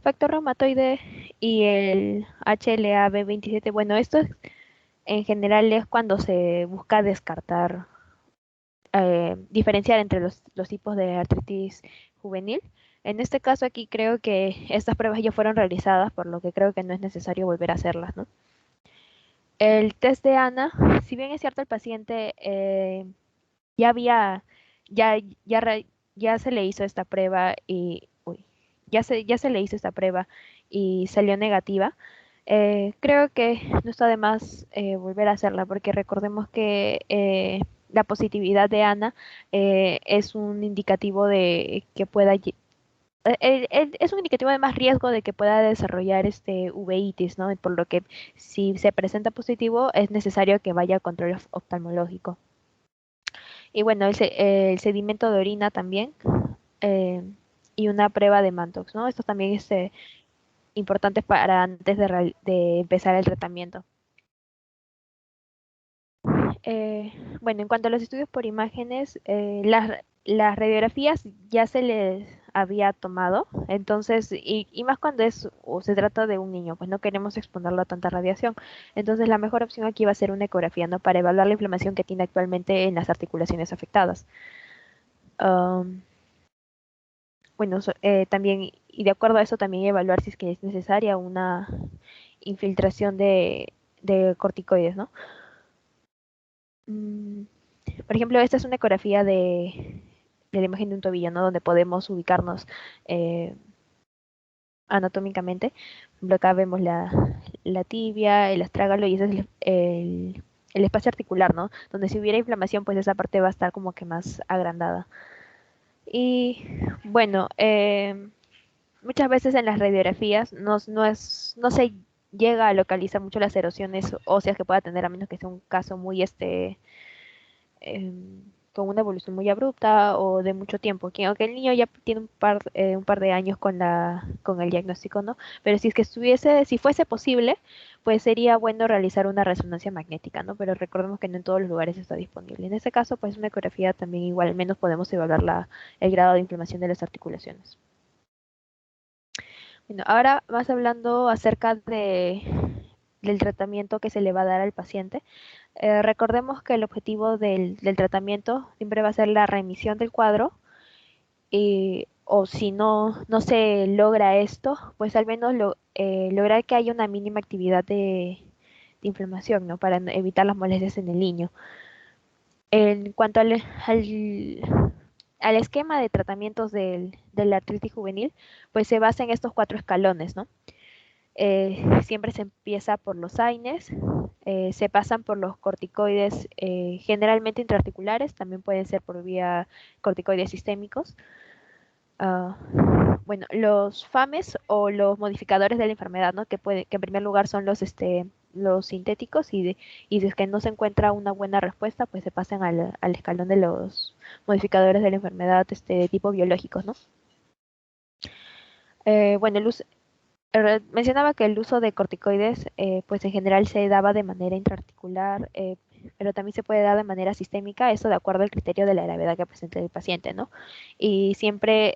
Factor reumatoide y el HLA-B27, bueno, esto en general es cuando se busca descartar, diferenciar entre los tipos de artritis juvenil. En este caso aquí creo que estas pruebas ya fueron realizadas, por lo que creo que no es necesario volver a hacerlas, ¿no? El test de ANA, si bien es cierto el paciente ya había, ya, ya, ya se le hizo esta prueba y, ya se le hizo esta prueba y salió negativa, creo que no está de más volver a hacerla, porque recordemos que la positividad de ANA es un indicativo de que pueda es un indicativo de más riesgo de que pueda desarrollar uveitis, ¿no? Por lo que si se presenta positivo es necesario que vaya a control oftalmológico. Y bueno, el sedimento de orina también, eh, y una prueba de Mantox, ¿no? Esto también es importante para antes de empezar el tratamiento. Bueno, en cuanto a los estudios por imágenes, las radiografías ya se les había tomado, entonces, y más cuando o se trata de un niño, pues no queremos exponerlo a tanta radiación. Entonces, la mejor opción aquí va a ser una ecografía, ¿no? Para evaluar la inflamación que tiene actualmente en las articulaciones afectadas. Bueno, también, y de acuerdo a eso, también evaluar si es que es necesaria una infiltración de corticoides, ¿no? Por ejemplo, esta es una ecografía de la imagen de un tobillo, ¿no? Donde podemos ubicarnos anatómicamente. Por ejemplo, acá vemos la tibia, el astrágalo, y ese es el espacio articular, ¿no? Donde si hubiera inflamación, pues esa parte va a estar como que más agrandada. Y bueno, muchas veces en las radiografías no se llega a localizar mucho las erosiones óseas que pueda tener, a menos que sea un caso muy con una evolución muy abrupta o de mucho tiempo. Que aunque el niño ya tiene un par de años con el diagnóstico, ¿no? Pero si es que si fuese posible, pues sería bueno realizar una resonancia magnética, ¿no? Pero recordemos que no en todos los lugares está disponible. En ese caso, pues una ecografía también igual, al menos podemos evaluar el grado de inflamación de las articulaciones. Bueno, ahora más hablando acerca del tratamiento que se le va a dar al paciente. Recordemos que el objetivo del tratamiento siempre va a ser la remisión del cuadro o si no se logra esto, pues al menos lograr que haya una mínima actividad de inflamación, ¿no? Para evitar las molestias en el niño. En cuanto al esquema de tratamientos de la artritis juvenil, pues se basa en estos 4 escalones, ¿no? Siempre se empieza por los AINES, se pasan por los corticoides generalmente intraarticulares, también pueden ser por vía corticoides sistémicos. Bueno, los FAMES o los modificadores de la enfermedad, ¿no? Que en primer lugar son los sintéticos y desde que no se encuentra una buena respuesta, pues se pasan al escalón de los modificadores de la enfermedad de tipo biológicos, ¿no? Bueno, mencionaba que el uso de corticoides, pues en general se daba de manera intraarticular, pero también se puede dar de manera sistémica, eso de acuerdo al criterio de la gravedad que presente el paciente, ¿no? Y siempre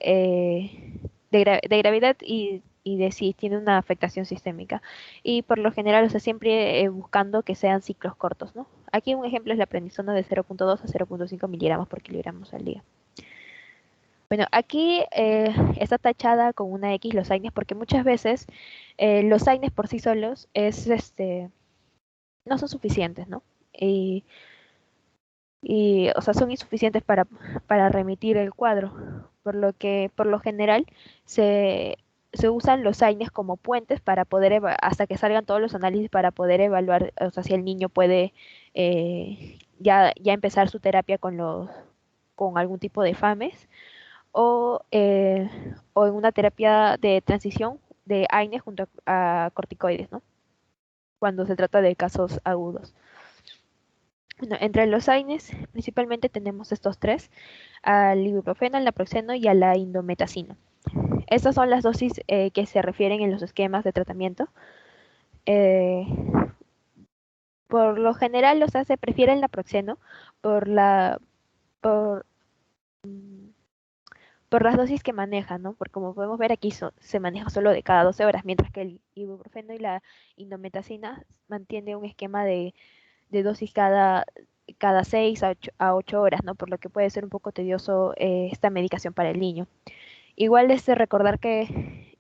de gravedad y de si tiene una afectación sistémica. Y por lo general, o sea, siempre buscando que sean ciclos cortos, ¿no? Aquí un ejemplo es la prednisona de 0.2 a 0.5 miligramos por kilogramos al día. Bueno, aquí está tachada con una X los AINES porque muchas veces los AINES por sí solos no son suficientes, ¿no? O sea, son insuficientes para remitir el cuadro, por lo que por lo general se usan los AINES como puentes para poder hasta que salgan todos los análisis para poder evaluar, o sea, si el niño puede ya empezar su terapia con algún tipo de FAMES o en una terapia de transición de AINES junto a corticoides, ¿no? Cuando se trata de casos agudos. Bueno, entre los AINES principalmente tenemos estos 3, al ibuprofeno, al naproxeno y a la indometacina. Estas son las dosis que se refieren en los esquemas de tratamiento. Por lo general, o sea, se prefiere el naproxeno por por, por las dosis que maneja, ¿no? Porque como podemos ver aquí se maneja solo de cada 12 horas, mientras que el ibuprofeno y la indometacina mantiene un esquema de dosis cada 6 a 8 horas, ¿no? Por lo que puede ser un poco tedioso esta medicación para el niño. Igual es de recordar que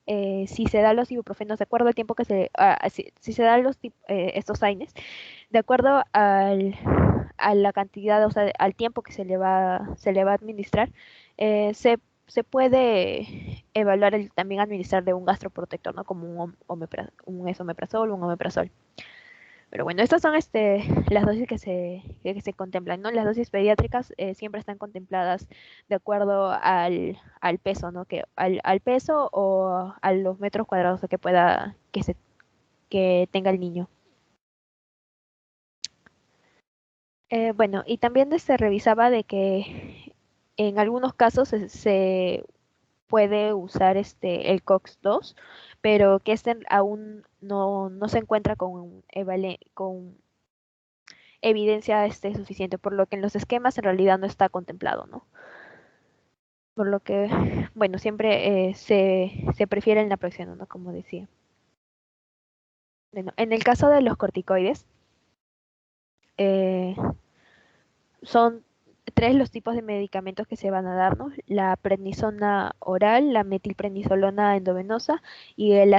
si se da los ibuprofenos de acuerdo al tiempo que si se dan estos AINES, de acuerdo a la cantidad, o sea, al tiempo que se le va a administrar, se puede evaluar también administrar de un gastroprotector, ¿no? Como un esomeprazol o un omeprazol. Pero bueno, estas son las dosis que se contemplan, ¿no? Las dosis pediátricas siempre están contempladas de acuerdo al peso, ¿no? Al peso o a los metros cuadrados que tenga el niño. Bueno, y también se revisaba de que en algunos casos se puede usar el COX-2, pero que aún no se encuentra con evidencia suficiente, por lo que en los esquemas en realidad no está contemplado, ¿no? Por lo que, bueno, siempre se prefiere el naproxeno, ¿no? Como decía. Bueno, en el caso de los corticoides, eh, son 3 los tipos de medicamentos que se van a dar, ¿no? La prednisona oral, la metilprednisolona endovenosa y el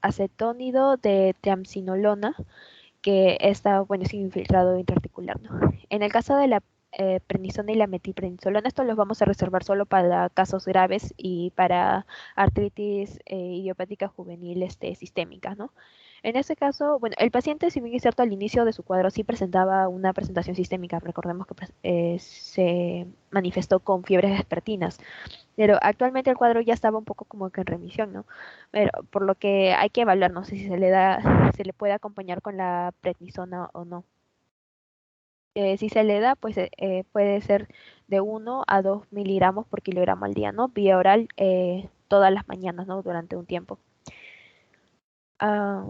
acetónido de triamcinolona, que está, bueno, es infiltrado intraarticular, ¿no? En el caso de la prednisona y la metilprednisolona, estos los vamos a reservar solo para casos graves y para artritis idiopática juvenil sistémica, ¿no? En este caso, bueno, el paciente, si bien es cierto, al inicio de su cuadro sí presentaba una presentación sistémica, recordemos que se manifestó con fiebres vespertinas, pero actualmente el cuadro ya estaba un poco como que en remisión, ¿no? Pero por lo que hay que evaluar, no sé si se le puede acompañar con la prednisona o no. Si se le da, pues puede ser de 1 a 2 miligramos por kilogramo al día, ¿no? Vía oral todas las mañanas, ¿no? Durante un tiempo. Ah,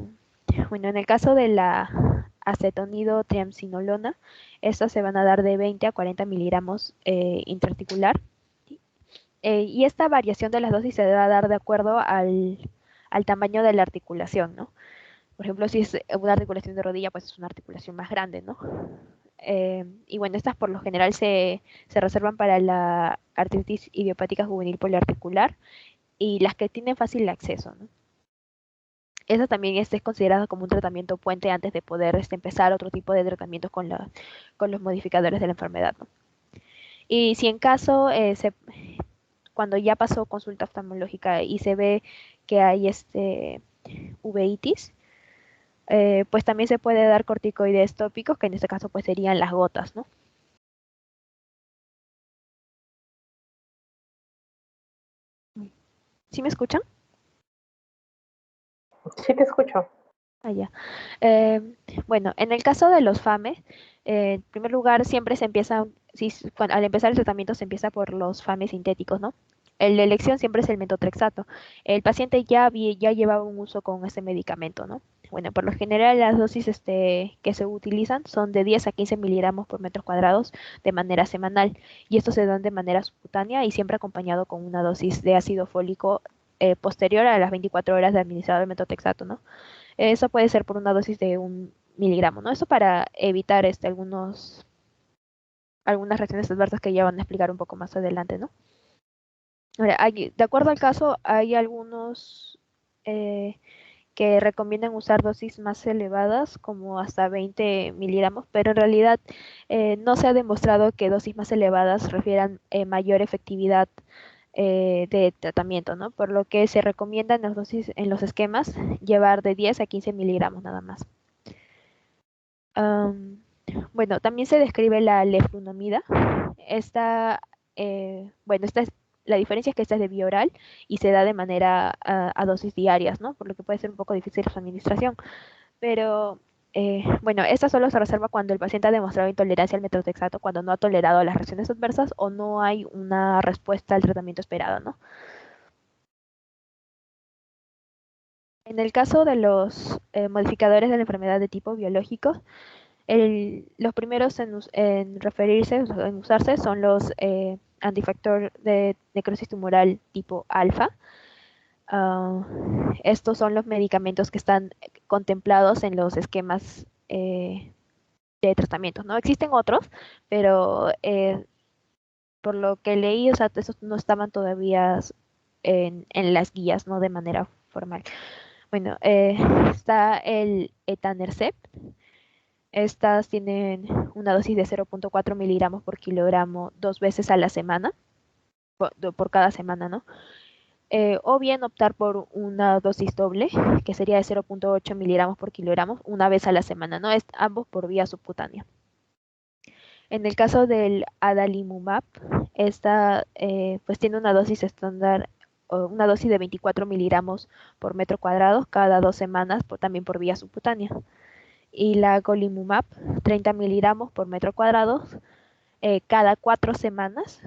bueno, en el caso de la acetonidotriamcinolona, estas se van a dar de 20 a 40 miligramos intraarticular. Y esta variación de las dosis se va a dar de acuerdo al tamaño de la articulación, ¿no? Por ejemplo, si es una articulación de rodilla, pues es una articulación más grande, ¿no? Y bueno, estas por lo general se reservan para la artritis idiopática juvenil poliarticular y las que tienen fácil acceso, ¿no? Eso también es considerado como un tratamiento puente antes de poder empezar otro tipo de tratamientos con los modificadores de la enfermedad, ¿no? Y si en caso, cuando ya pasó consulta oftalmológica y se ve que hay uveitis, pues también se puede dar corticoides tópicos, que en este caso pues serían las gotas, ¿no? ¿Sí me escuchan? Sí te escucho. Ah, ya. Eh, bueno, en el caso de los FAME, en primer lugar siempre se empieza, al empezar el tratamiento se empieza por los FAME sintéticos, ¿no? El de elección siempre es el metotrexato. El paciente ya llevaba un uso con ese medicamento, ¿no? Bueno, por lo general las dosis que se utilizan son de 10 a 15 miligramos por metros cuadrados de manera semanal y estos se dan de manera subcutánea y siempre acompañado con una dosis de ácido fólico posterior a las 24 horas de administrado el metotrexato, ¿no? Eso puede ser por una dosis de 1 miligramo, ¿no? Eso para evitar algunas reacciones adversas que ya van a explicar un poco más adelante, ¿no? Ahora, de acuerdo al caso, hay algunos eh, que recomiendan usar dosis más elevadas, como hasta 20 miligramos, pero en realidad no se ha demostrado que dosis más elevadas refieran mayor efectividad de tratamiento, ¿no? Por lo que se recomienda en las dosis, en los esquemas, llevar de 10 a 15 miligramos nada más. Am, bueno, también se describe la leflunomida. La diferencia es que esta es de vía oral y se da de manera a dosis diarias, ¿no? Por lo que puede ser un poco difícil su administración. Pero, bueno, esta solo se reserva cuando el paciente ha demostrado intolerancia al metotrexato, cuando no ha tolerado las reacciones adversas o no hay una respuesta al tratamiento esperado, ¿no? En el caso de los modificadores de la enfermedad de tipo biológico, los primeros en referirse, en usarse, son los antifactor de necrosis tumoral tipo alfa. Ah, estos son los medicamentos que están contemplados en los esquemas de tratamiento, ¿no? Existen otros, pero por lo que leí, o sea, esos no estaban todavía en las guías, ¿no? De manera formal. Bueno, está el etanercept. Estas tienen una dosis de 0.4 miligramos por kilogramo 2 veces a la semana, por cada semana, ¿no? O bien optar por una dosis doble, que sería de 0.8 miligramos por kilogramo una vez a la semana, ¿no? Ambos por vía subcutánea. En el caso del adalimumab, esta pues tiene una dosis estándar, una dosis de 24 miligramos por metro cuadrado cada 2 semanas, también por vía subcutánea. Y la golimumab, 30 miligramos por metro cuadrado cada 4 semanas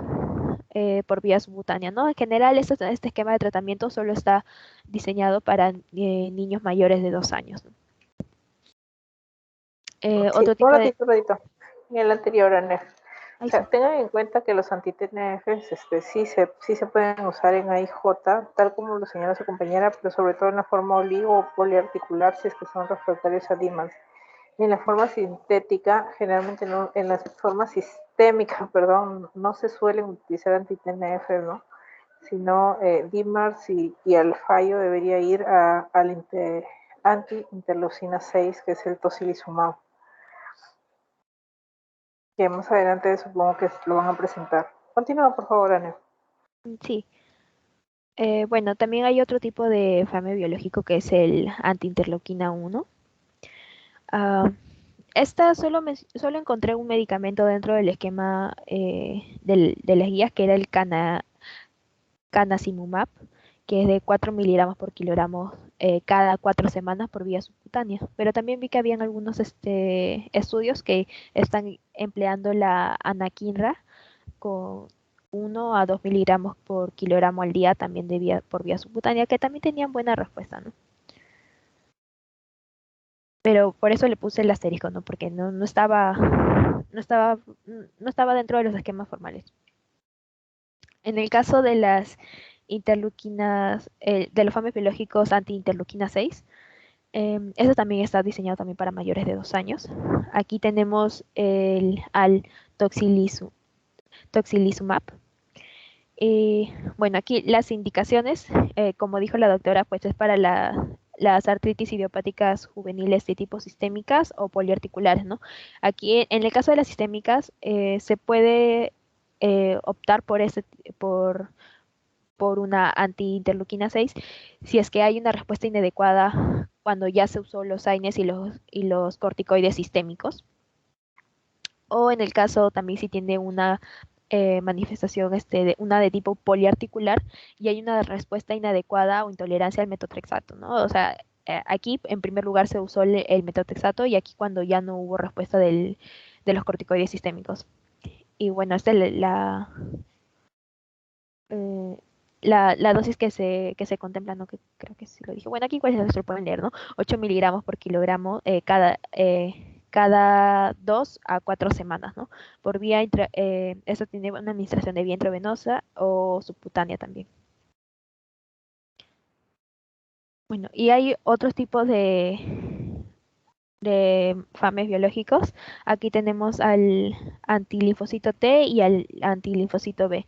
por vía subcutánea, ¿no? En general, este esquema de tratamiento solo está diseñado para niños mayores de 2 años, ¿no? Sí, Otro un tipo de... ratito. En el anterior, ANEF. O Ay, sea, sí. tengan en cuenta que los anti-TNFs sí se pueden usar en AIJ, tal como lo señala su compañera, pero sobre todo en la forma oligo o poliarticular, si es que son refractarios a DIMARS. En la forma sintética, generalmente no, en la forma sistémica, perdón, no se suelen utilizar anti-TNF, ¿no? Sino DIMARS y al fallo debería ir al anti-interleucina 6, que es el tocilizumab, que más adelante supongo que lo van a presentar. Continúa, por favor, Ana. Sí. Bueno, también hay otro tipo de infame biológico que es el antiinterleuquina 1. Ah, esta solo encontré un medicamento dentro del esquema de las guías que era el canacimumab, que es de 4 miligramos por kilogramo cada 4 semanas por vía subcutánea. Pero también vi que habían algunos estudios que están empleando la anakinra con 1 a 2 miligramos por kilogramo al día también por vía subcutánea, que también tenían buena respuesta, ¿no? Pero por eso le puse el asterisco, ¿no? Porque no estaba dentro de los esquemas formales. En el caso de las interleuquinas, de los fames biológicos anti-interleuquina 6, eso también está diseñado también para mayores de 2 años. Aquí tenemos al toxilizumab. Bueno, aquí las indicaciones, como dijo la doctora, pues es para las artritis idiopáticas juveniles de tipo sistémicas o poliarticulares, ¿no? Aquí, en el caso de las sistémicas, se puede optar por una anti-interleuquina 6 si es que hay una respuesta inadecuada cuando ya se usó los AINES y los corticoides sistémicos. O en el caso también si tiene una manifestación una de tipo poliarticular y hay una respuesta inadecuada o intolerancia al metotrexato, ¿no? O sea, aquí en primer lugar se usó el metotrexato y aquí cuando ya no hubo respuesta de los corticoides sistémicos. Y bueno, esta es eh, la dosis que se contempla, ¿no? Que creo que sí lo dije. Bueno, aquí cuál es, se lo pueden leer, ¿no? 8 miligramos por kilogramo cada 2 a 4 semanas, ¿no? Por vía, esto tiene una administración de vía intravenosa o subcutánea también. Bueno, y hay otros tipos de fames biológicos. Aquí tenemos al antilinfocito T y al antilinfocito B.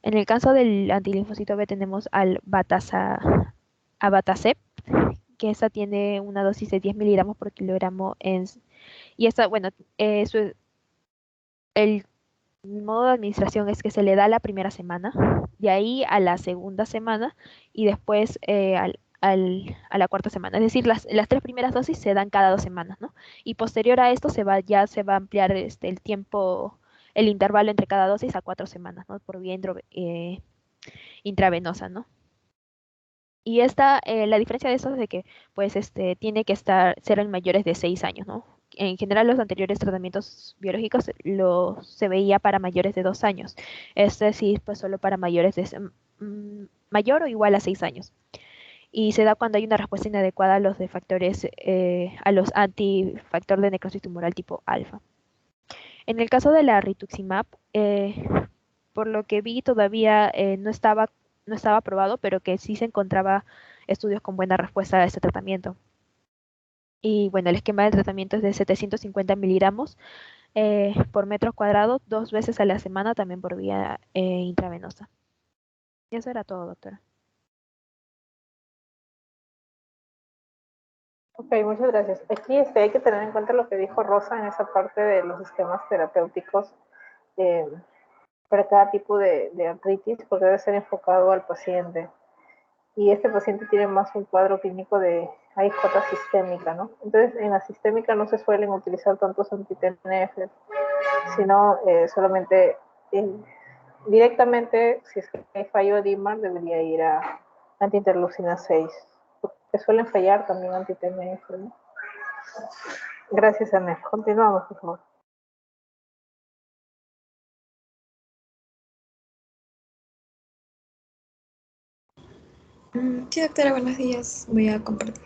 En el caso del antilinfocito B tenemos al abatacept, que esta tiene una dosis de 10 miligramos por kilogramo y esta, bueno, el modo de administración es que se le da la primera semana, de ahí a la segunda semana y después a la cuarta semana. Es decir, las 3 primeras dosis se dan cada 2 semanas, ¿no? Y posterior a esto ya se va a ampliar el tiempo, el intervalo entre cada dosis a 4 semanas, ¿no? Por vía intravenosa, ¿no? Y la diferencia de eso es de que, pues, tiene que ser en mayores de 6 años, ¿no? En general, los anteriores tratamientos biológicos se veía para mayores de 2 años. Este sí, pues, solo para mayores mayor o igual a 6 años. Y se da cuando hay una respuesta inadecuada a a los antifactor de necrosis tumoral tipo alfa. En el caso de la rituximab, por lo que vi todavía no estaba aprobado, pero que sí se encontraba estudios con buena respuesta a este tratamiento. Y bueno, el esquema de tratamiento es de 750 miligramos por metro cuadrado, 2 veces a la semana, también por vía intravenosa. Y eso era todo, doctora. Ok, muchas gracias. Aquí hay que tener en cuenta lo que dijo Rosa en esa parte de los esquemas terapéuticos eh, para cada tipo de artritis, porque debe ser enfocado al paciente. Y este paciente tiene más un cuadro clínico de AIJ sistémica, ¿no? Entonces, en la sistémica no se suelen utilizar tantos anti-TNF, sino solamente directamente, si es que hay fallo de DIMAR, debería ir a antiinterleucina 6, porque suelen fallar también anti-TNF, ¿no? Gracias, Anel. Continuamos, por favor. Sí, doctora, buenos días. Voy a compartir.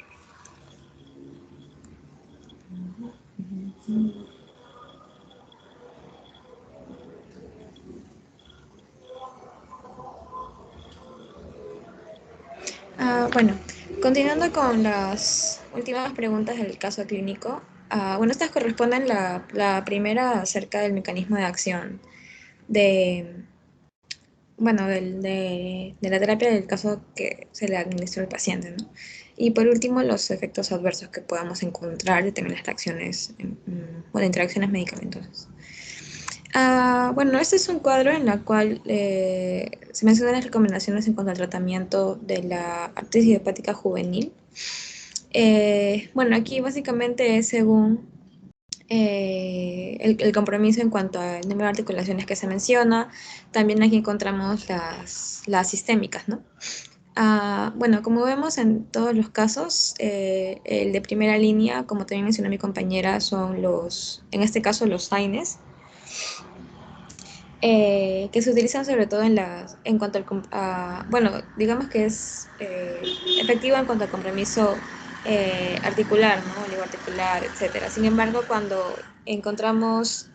Bueno, continuando con las últimas preguntas del caso clínico. Bueno, estas corresponden la primera acerca del mecanismo de acción bueno, de la terapia del caso que se le administró al paciente, ¿no? Y por último, los efectos adversos que podamos encontrar de determinadas reacciones, o de interacciones medicamentosas. Bueno, este es un cuadro en el cual se mencionan las recomendaciones en cuanto al tratamiento de la artritis idiopática juvenil. Bueno, aquí básicamente es según el compromiso en cuanto al número de articulaciones que se menciona. También aquí encontramos las sistémicas, ¿no? Bueno, como vemos en todos los casos, el de primera línea, como también mencionó mi compañera, son en este caso los AINES, que se utilizan sobre todo en cuanto bueno, digamos que es efectivo en cuanto al compromiso articular, ¿no? Oligoarticular, etcétera. Sin embargo, cuando encontramos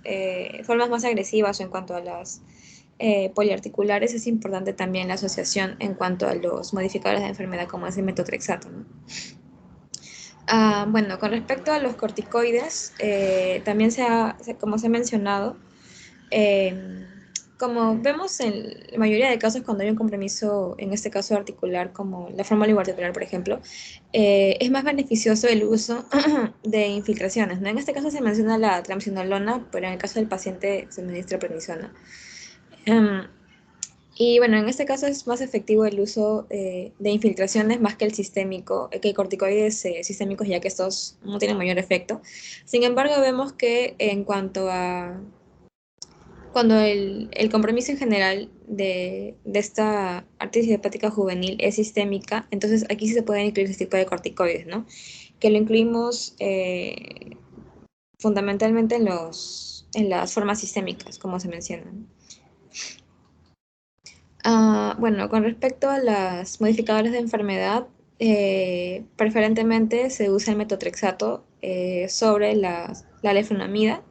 formas más agresivas o en cuanto a las poliarticulares, es importante también la asociación en cuanto a los modificadores de enfermedad como es el metotrexato, ¿no? Bueno, con respecto a los corticoides, también como se ha mencionado, eh, como vemos en la mayoría de casos cuando hay un compromiso, en este caso articular, como la forma oligoarticular, por ejemplo, es más beneficioso el uso de infiltraciones, ¿no? En este caso se menciona la triamcinolona, pero en el caso del paciente se administra prednisona. Y bueno, en este caso es más efectivo el uso de infiltraciones más que el sistémico, que el corticoides sistémicos, ya que estos no tienen mayor efecto. Sin embargo, vemos que en cuanto a cuando el compromiso en general de esta artritis idiopática juvenil es sistémica, entonces aquí sí se pueden incluir ese tipo de corticoides, ¿no? Que lo incluimos fundamentalmente en las formas sistémicas, como se mencionan. Bueno, con respecto a las modificadores de enfermedad, preferentemente se usa el metotrexato sobre la leflunomida,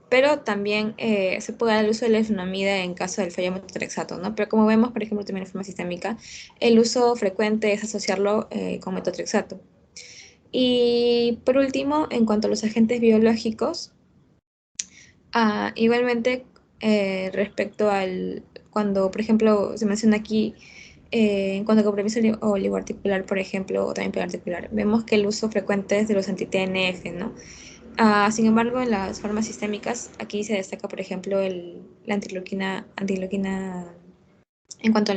pero también se puede dar el uso de la leflunomida en caso del fallo de metotrexato, ¿no? Pero como vemos, por ejemplo, también en forma sistémica, el uso frecuente es asociarlo con metotrexato. Y por último, en cuanto a los agentes biológicos, igualmente respecto cuando, por ejemplo, se menciona aquí, en cuanto a compromiso oligoarticular, por ejemplo, o también poliarticular, vemos que el uso frecuente es de los anti-TNF, ¿no? Sin embargo, en las formas sistémicas, aquí se destaca, por ejemplo, la antileuquina en cuanto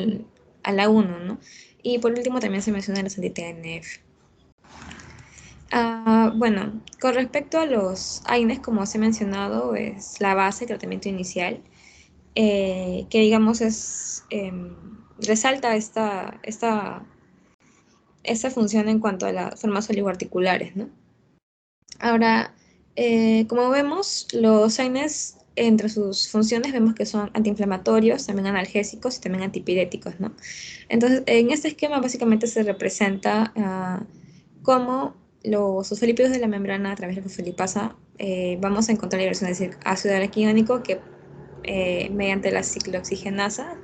a la 1, ¿no? Y por último también se mencionan los anti-TNF. Bueno, con respecto a los AINES, como os he mencionado, es la base de tratamiento inicial, que digamos resalta esta función en cuanto a las formas oligoarticulares, ¿no? Ahora, como vemos, los AINES, entre sus funciones, vemos que son antiinflamatorios, también analgésicos y también antipiréticos, ¿no? Entonces, en este esquema básicamente se representa cómo los fosfolípidos de la membrana a través de la fosfolipasa vamos a encontrar liberación de ácido araquidónico que mediante la ciclooxigenasa,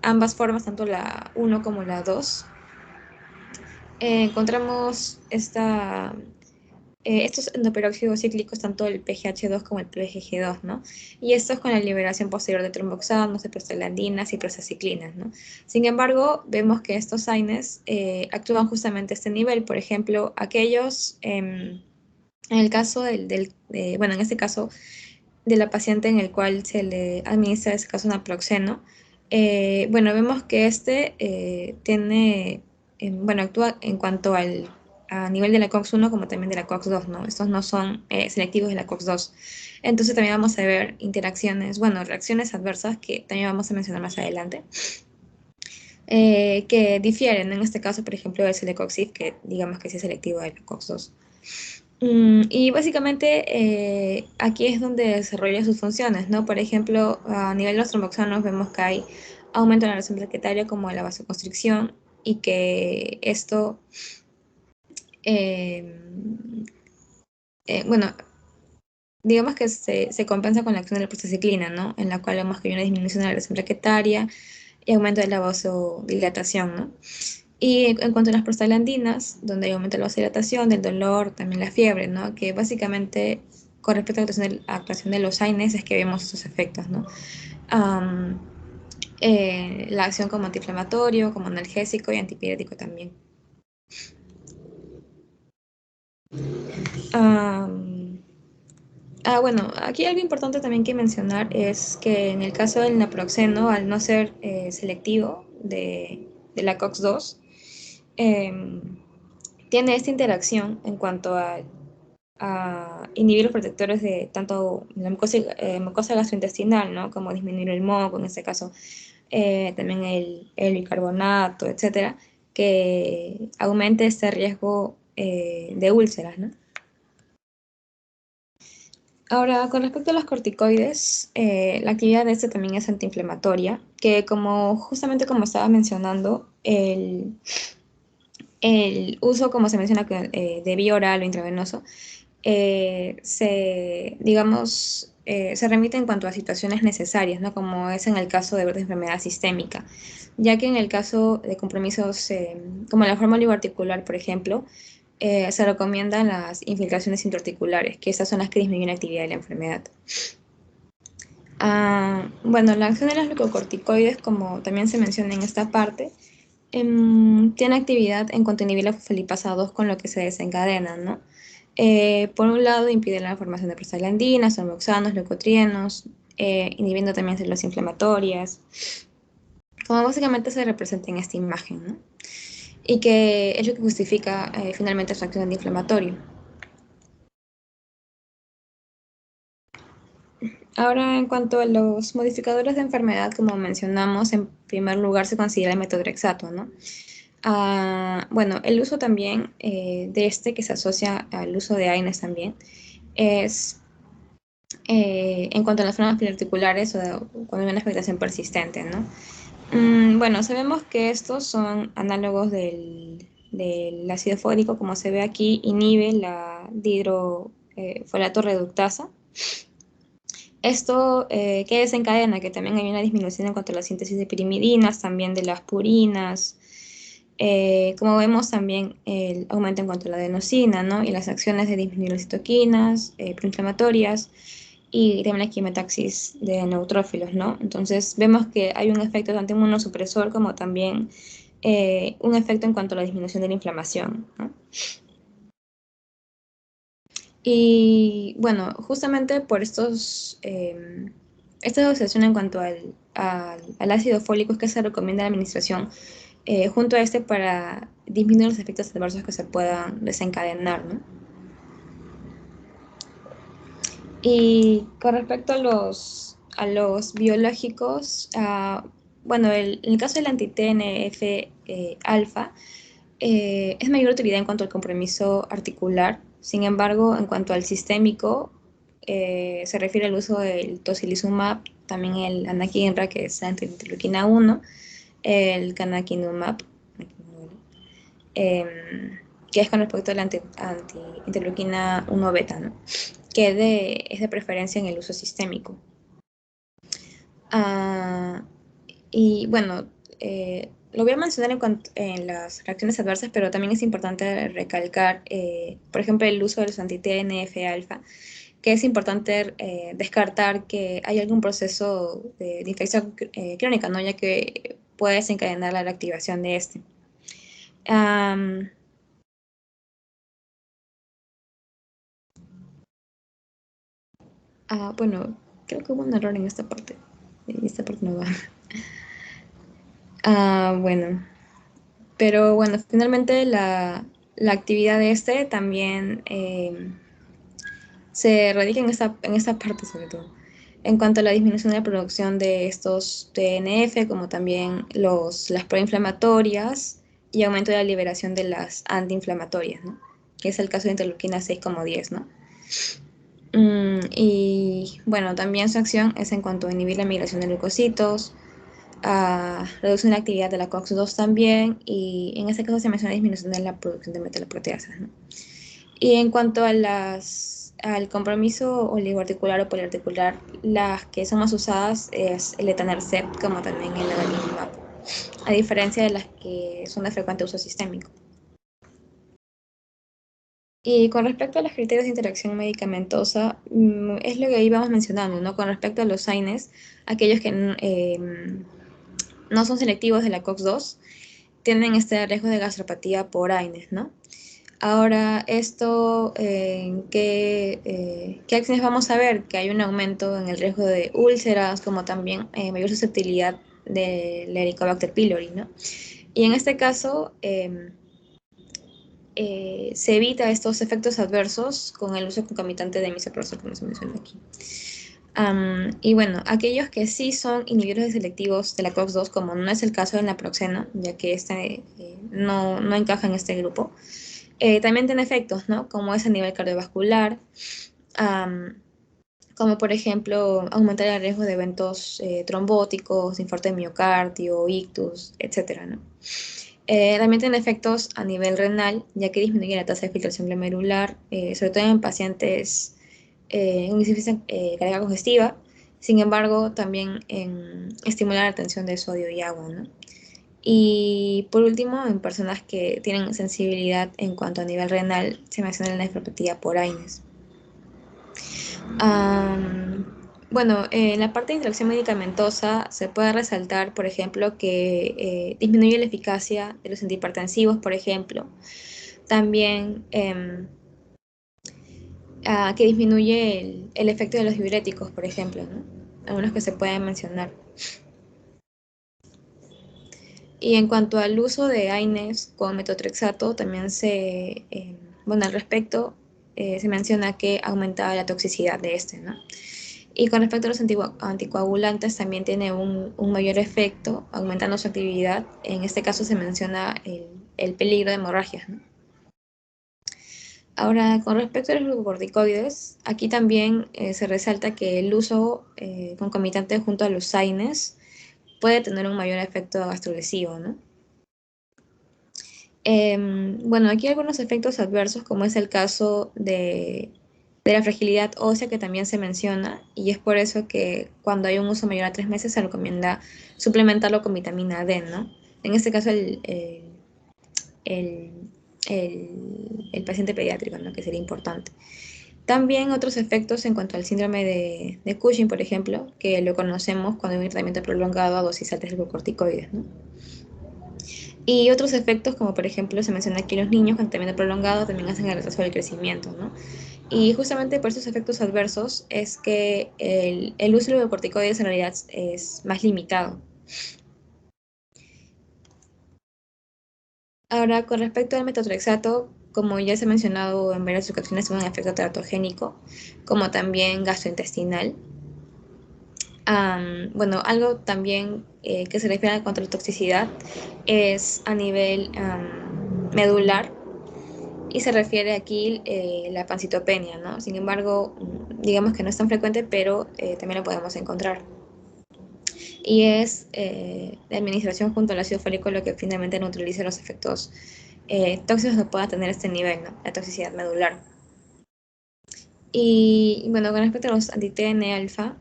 ambas formas, tanto la 1 como la 2, encontramos estos endoperóxidos cíclicos, tanto el PGH2 como el PGG2, ¿no? Y estos con la liberación posterior de tromboxanos, de prostaglandinas y prostaciclinas, ¿no? Sin embargo, vemos que estos AINES actúan justamente a este nivel. Por ejemplo, aquellos, en el caso bueno, en este caso de la paciente en el cual se le administra, en este caso, naproxeno, bueno, vemos que bueno, actúa en cuanto a nivel de la COX-1 como también de la COX-2, ¿no? Estos no son selectivos de la COX-2. Entonces también vamos a ver interacciones, bueno, reacciones adversas que también vamos a mencionar más adelante, que difieren, en este caso, por ejemplo, del celecoxib, que digamos que sí es selectivo de la COX-2. Y básicamente aquí es donde desarrolla sus funciones, ¿no? Por ejemplo, a nivel de los tromboxanos vemos que hay aumento en la relación plaquetaria como la vasoconstricción y que esto, bueno, digamos que se compensa con la acción de la prostaciclina, ¿no? En la cual vemos que hay una disminución de la relación plaquetaria y aumento de la vasodilatación, ¿no? Y en cuanto a las prostaglandinas, donde aumenta la vasodilatación, el dolor, también la fiebre, ¿no? Que básicamente con respecto a la actuación de los AINES es que vemos esos efectos, ¿no? La acción como antiinflamatorio, como analgésico y antipirético también. Bueno, aquí algo importante también que mencionar es que en el caso del naproxeno, al no ser selectivo de la COX-2, tiene esta interacción en cuanto a inhibir los protectores de tanto la mucosa gastrointestinal, ¿no? Como disminuir el moco, en este caso también el bicarbonato, etcétera, que aumente este riesgo de úlceras, ¿no? Ahora, con respecto a los corticoides, la actividad de este también es antiinflamatoria, que justamente como estaba mencionando, el uso, como se menciona, de vía oral o intravenoso, se remite en cuanto a situaciones necesarias, ¿no? Como es en el caso de enfermedad sistémica, ya que en el caso de compromisos como la forma oligoarticular, por ejemplo, se recomiendan las infiltraciones intraarticulares, que estas son las que disminuyen la actividad de la enfermedad. Bueno, la acción de los glucocorticoides, como también se menciona en esta parte, tiene actividad en cuanto a inhibir la fosfolipasa 2, con lo que se desencadena, ¿no? Por un lado, impide la formación de prostaglandinas, hormoxanos, leucotrienos, inhibiendo también células inflamatorias, como básicamente se representa en esta imagen, ¿no? Y que es lo que justifica finalmente su acción antiinflamatoria. Ahora, en cuanto a los modificadores de enfermedad, como mencionamos, en primer lugar se considera el metotrexato, ¿no? Bueno, el uso también de que se asocia al uso de AINES también, es en cuanto a las formas poliarticulares o cuando hay una afectación persistente, ¿no? Bueno, sabemos que estos son análogos del ácido fólico, como se ve aquí, inhibe la dihidrofolato reductasa. Esto que desencadena que también hay una disminución en cuanto a la síntesis de pirimidinas, también de las purinas. Como vemos también el aumento en cuanto a la adenosina, ¿no? Y las acciones de disminuir las citoquinas proinflamatorias y también la quimiotaxis de neutrófilos, ¿no? Entonces vemos que hay un efecto tanto inmunosupresor como también un efecto en cuanto a la disminución de la inflamación, ¿no? Y bueno, justamente por esta asociación en cuanto al ácido fólico es que se recomienda la administración junto a para disminuir los efectos adversos que se puedan desencadenar, ¿no? Y con respecto a los biológicos, bueno, en el caso del anti-TNF alfa, es mayor utilidad en cuanto al compromiso articular. Sin embargo, en cuanto al sistémico, se refiere al uso del tocilizumab, también el anakinra, que es anti-interleuquina 1, el canakinumab, que es con respecto a la anti-interleuquina 1 beta, ¿no? Que es de preferencia en el uso sistémico. Y bueno, lo voy a mencionar en las reacciones adversas, pero también es importante recalcar, por ejemplo, el uso de los anti-TNF alfa, que es importante descartar que hay algún proceso de infección crónica, ¿no? Ya que puede desencadenar la activación de este. Bueno, creo que hubo un error en esta parte. Esta parte no va. Bueno. Pero bueno, finalmente la actividad de también se radica en esta parte sobre todo. En cuanto a la disminución de la producción de estos TNF, como también las proinflamatorias y aumento de la liberación de las antiinflamatorias, ¿no? Que es el caso de interleuquina 6 como 10, ¿no? Y bueno, también su acción es en cuanto a inhibir la migración de leucocitos, reducir la actividad de la COX-2 también, y en este caso se menciona disminución de la producción de metaloproteasas, ¿no? Y en cuanto al compromiso oligoarticular o poliarticular, las que son más usadas es el etanercept, como también el adalimumab, a diferencia de las que son de frecuente uso sistémico. Y con respecto a los criterios de interacción medicamentosa, es lo que íbamos mencionando, ¿no? Con respecto a los AINES, aquellos que no son selectivos de la COX-2, tienen este riesgo de gastropatía por AINES, ¿no? Ahora, esto, ¿qué acciones vamos a ver? Que hay un aumento en el riesgo de úlceras, como también mayor susceptibilidad del Helicobacter pylori, ¿no? Y en este caso, se evita estos efectos adversos con el uso concomitante de misoprostol, como se menciona aquí. Y bueno, aquellos que sí son inhibidores selectivos de la COX-2, como no es el caso de la naproxeno, ya que este no encaja en este grupo, también tiene efectos, ¿no? Como es a nivel cardiovascular, como por ejemplo aumentar el riesgo de eventos trombóticos, infarto de miocardio, ictus, etcétera, ¿no? También tiene efectos a nivel renal, ya que disminuye la tasa de filtración glomerular, sobre todo en pacientes con insuficiencia cardíaca congestiva. Sin embargo, también estimula la retención de sodio y agua, ¿no? Y por último, en personas que tienen sensibilidad en cuanto a nivel renal, se menciona la nefropatía por AINES. Bueno, en la parte de interacción medicamentosa se puede resaltar, por ejemplo, que disminuye la eficacia de los antihipertensivos, por ejemplo. También que disminuye el efecto de los diuréticos, por ejemplo, ¿no? Algunos que se pueden mencionar. Y en cuanto al uso de AINES con metotrexato, también bueno, al respecto, se menciona que aumenta la toxicidad de este, ¿no? Y con respecto a los anticoagulantes, también tiene un mayor efecto, aumentando su actividad. En este caso se menciona el peligro de hemorragias, ¿no? Ahora, con respecto a los glucocorticoides, aquí también se resalta que el uso concomitante junto a los AINES puede tener un mayor efecto gastrolesivo, ¿no? Bueno, aquí hay algunos efectos adversos, como es el caso de la fragilidad ósea que también se menciona, y es por eso que cuando hay un uso mayor a 3 meses se recomienda suplementarlo con vitamina D, ¿no? En este caso el paciente pediátrico, ¿no? Que sería importante. También otros efectos en cuanto al síndrome de Cushing, por ejemplo, que lo conocemos cuando hay un tratamiento prolongado a dosis altas de glucocorticoides, ¿no? Y otros efectos, como por ejemplo se menciona aquí los niños con tratamiento prolongado también hacen el retraso del crecimiento, ¿no? Y justamente por esos efectos adversos es que el uso de glucocorticoides en realidad es más limitado. Ahora, con respecto al metotrexato, como ya se ha mencionado en varias ocasiones, tiene un efecto teratogénico, como también gastrointestinal. Bueno, algo también que se refiere a la toxicidad es a nivel medular y se refiere aquí la pancitopenia, ¿no? Sin embargo, digamos que no es tan frecuente, pero también lo podemos encontrar. Y es la administración junto al ácido fólico lo que finalmente neutraliza los efectos tóxicos que pueda tener este nivel, ¿no? La toxicidad medular. Y bueno, con respecto a los anti-TNF-alfa,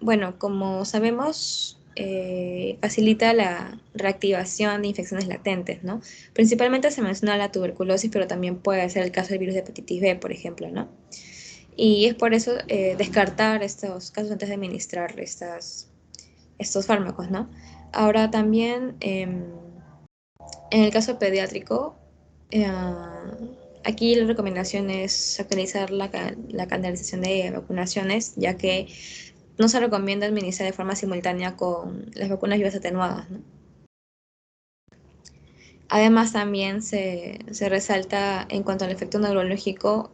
bueno, como sabemos, facilita la reactivación de infecciones latentes, ¿no? Principalmente se menciona la tuberculosis, pero también puede ser el caso del virus de hepatitis B, por ejemplo, ¿no? Y es por eso descartar estos casos antes de administrar estos fármacos, ¿no? Ahora también, en el caso pediátrico, aquí la recomendación es actualizar la calendarización de vacunaciones, ya que no se recomienda administrar de forma simultánea con las vacunas vivas atenuadas, ¿no? Además, también se resalta en cuanto al efecto neurológico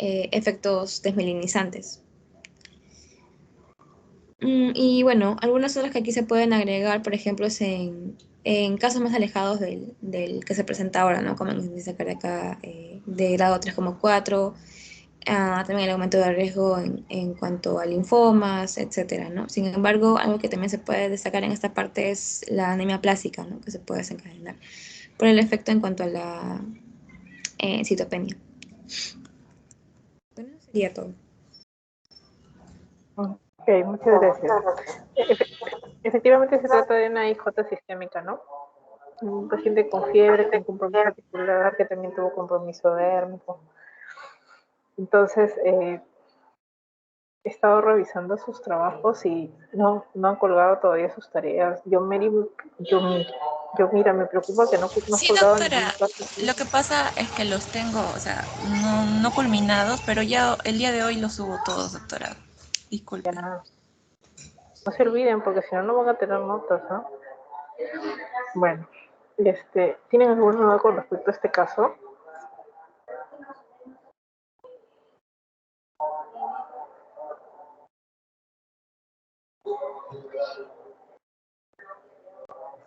efectos desmelinizantes. Y bueno, algunas otras que aquí se pueden agregar, por ejemplo, es en casos más alejados del que se presenta ahora, ¿no? Como en insuficiencia cardíaca de grado 3,4, también el aumento de riesgo en cuanto a linfomas, etcétera, ¿no? Sin embargo, algo que también se puede destacar en esta parte es la anemia plástica, ¿no? Que se puede desencadenar por el efecto en cuanto a la citopenia. Bueno, eso sería todo. Ok, muchas gracias. Efectivamente se trata de una IJ sistémica, ¿no? Un paciente con fiebre, con compromiso articular, que también tuvo compromiso dérmico. Entonces, he estado revisando sus trabajos y no han colgado todavía sus tareas. Mira, me preocupa que no has Sí, colgado doctora, ningún caso. lo que pasa es que los tengo, o sea, no culminados, pero ya el día de hoy los subo todos, doctora. Ya, Disculpe. no se olviden, porque si no, no van a tener notas, ¿no? Bueno, ¿tienen alguna duda con respecto a este caso?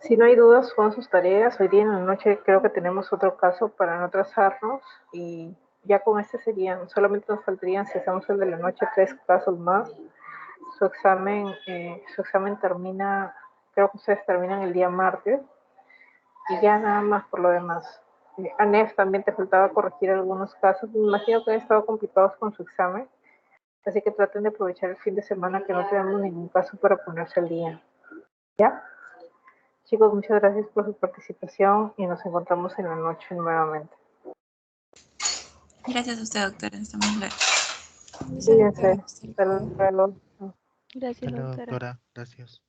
Si no hay dudas, son sus tareas. Hoy día en la noche creo que tenemos otro caso para no atrasarnos y ya con este solamente nos faltarían, si hacemos el de la noche, 3 casos más. Su examen termina, creo que ustedes terminan el día martes y ya nada más por lo demás. Anef, también te faltaba corregir algunos casos. Me imagino que han estado complicados con su examen, así que traten de aprovechar el fin de semana que no tenemos ningún caso para ponerse al día. ¿Ya? Chicos, muchas gracias por su participación y nos encontramos en la noche nuevamente. Gracias a usted, doctora. Está muy claro. Gracias, doctora. Cuídense. Hasta luego. Gracias, Hasta luego, doctora. doctora. Gracias.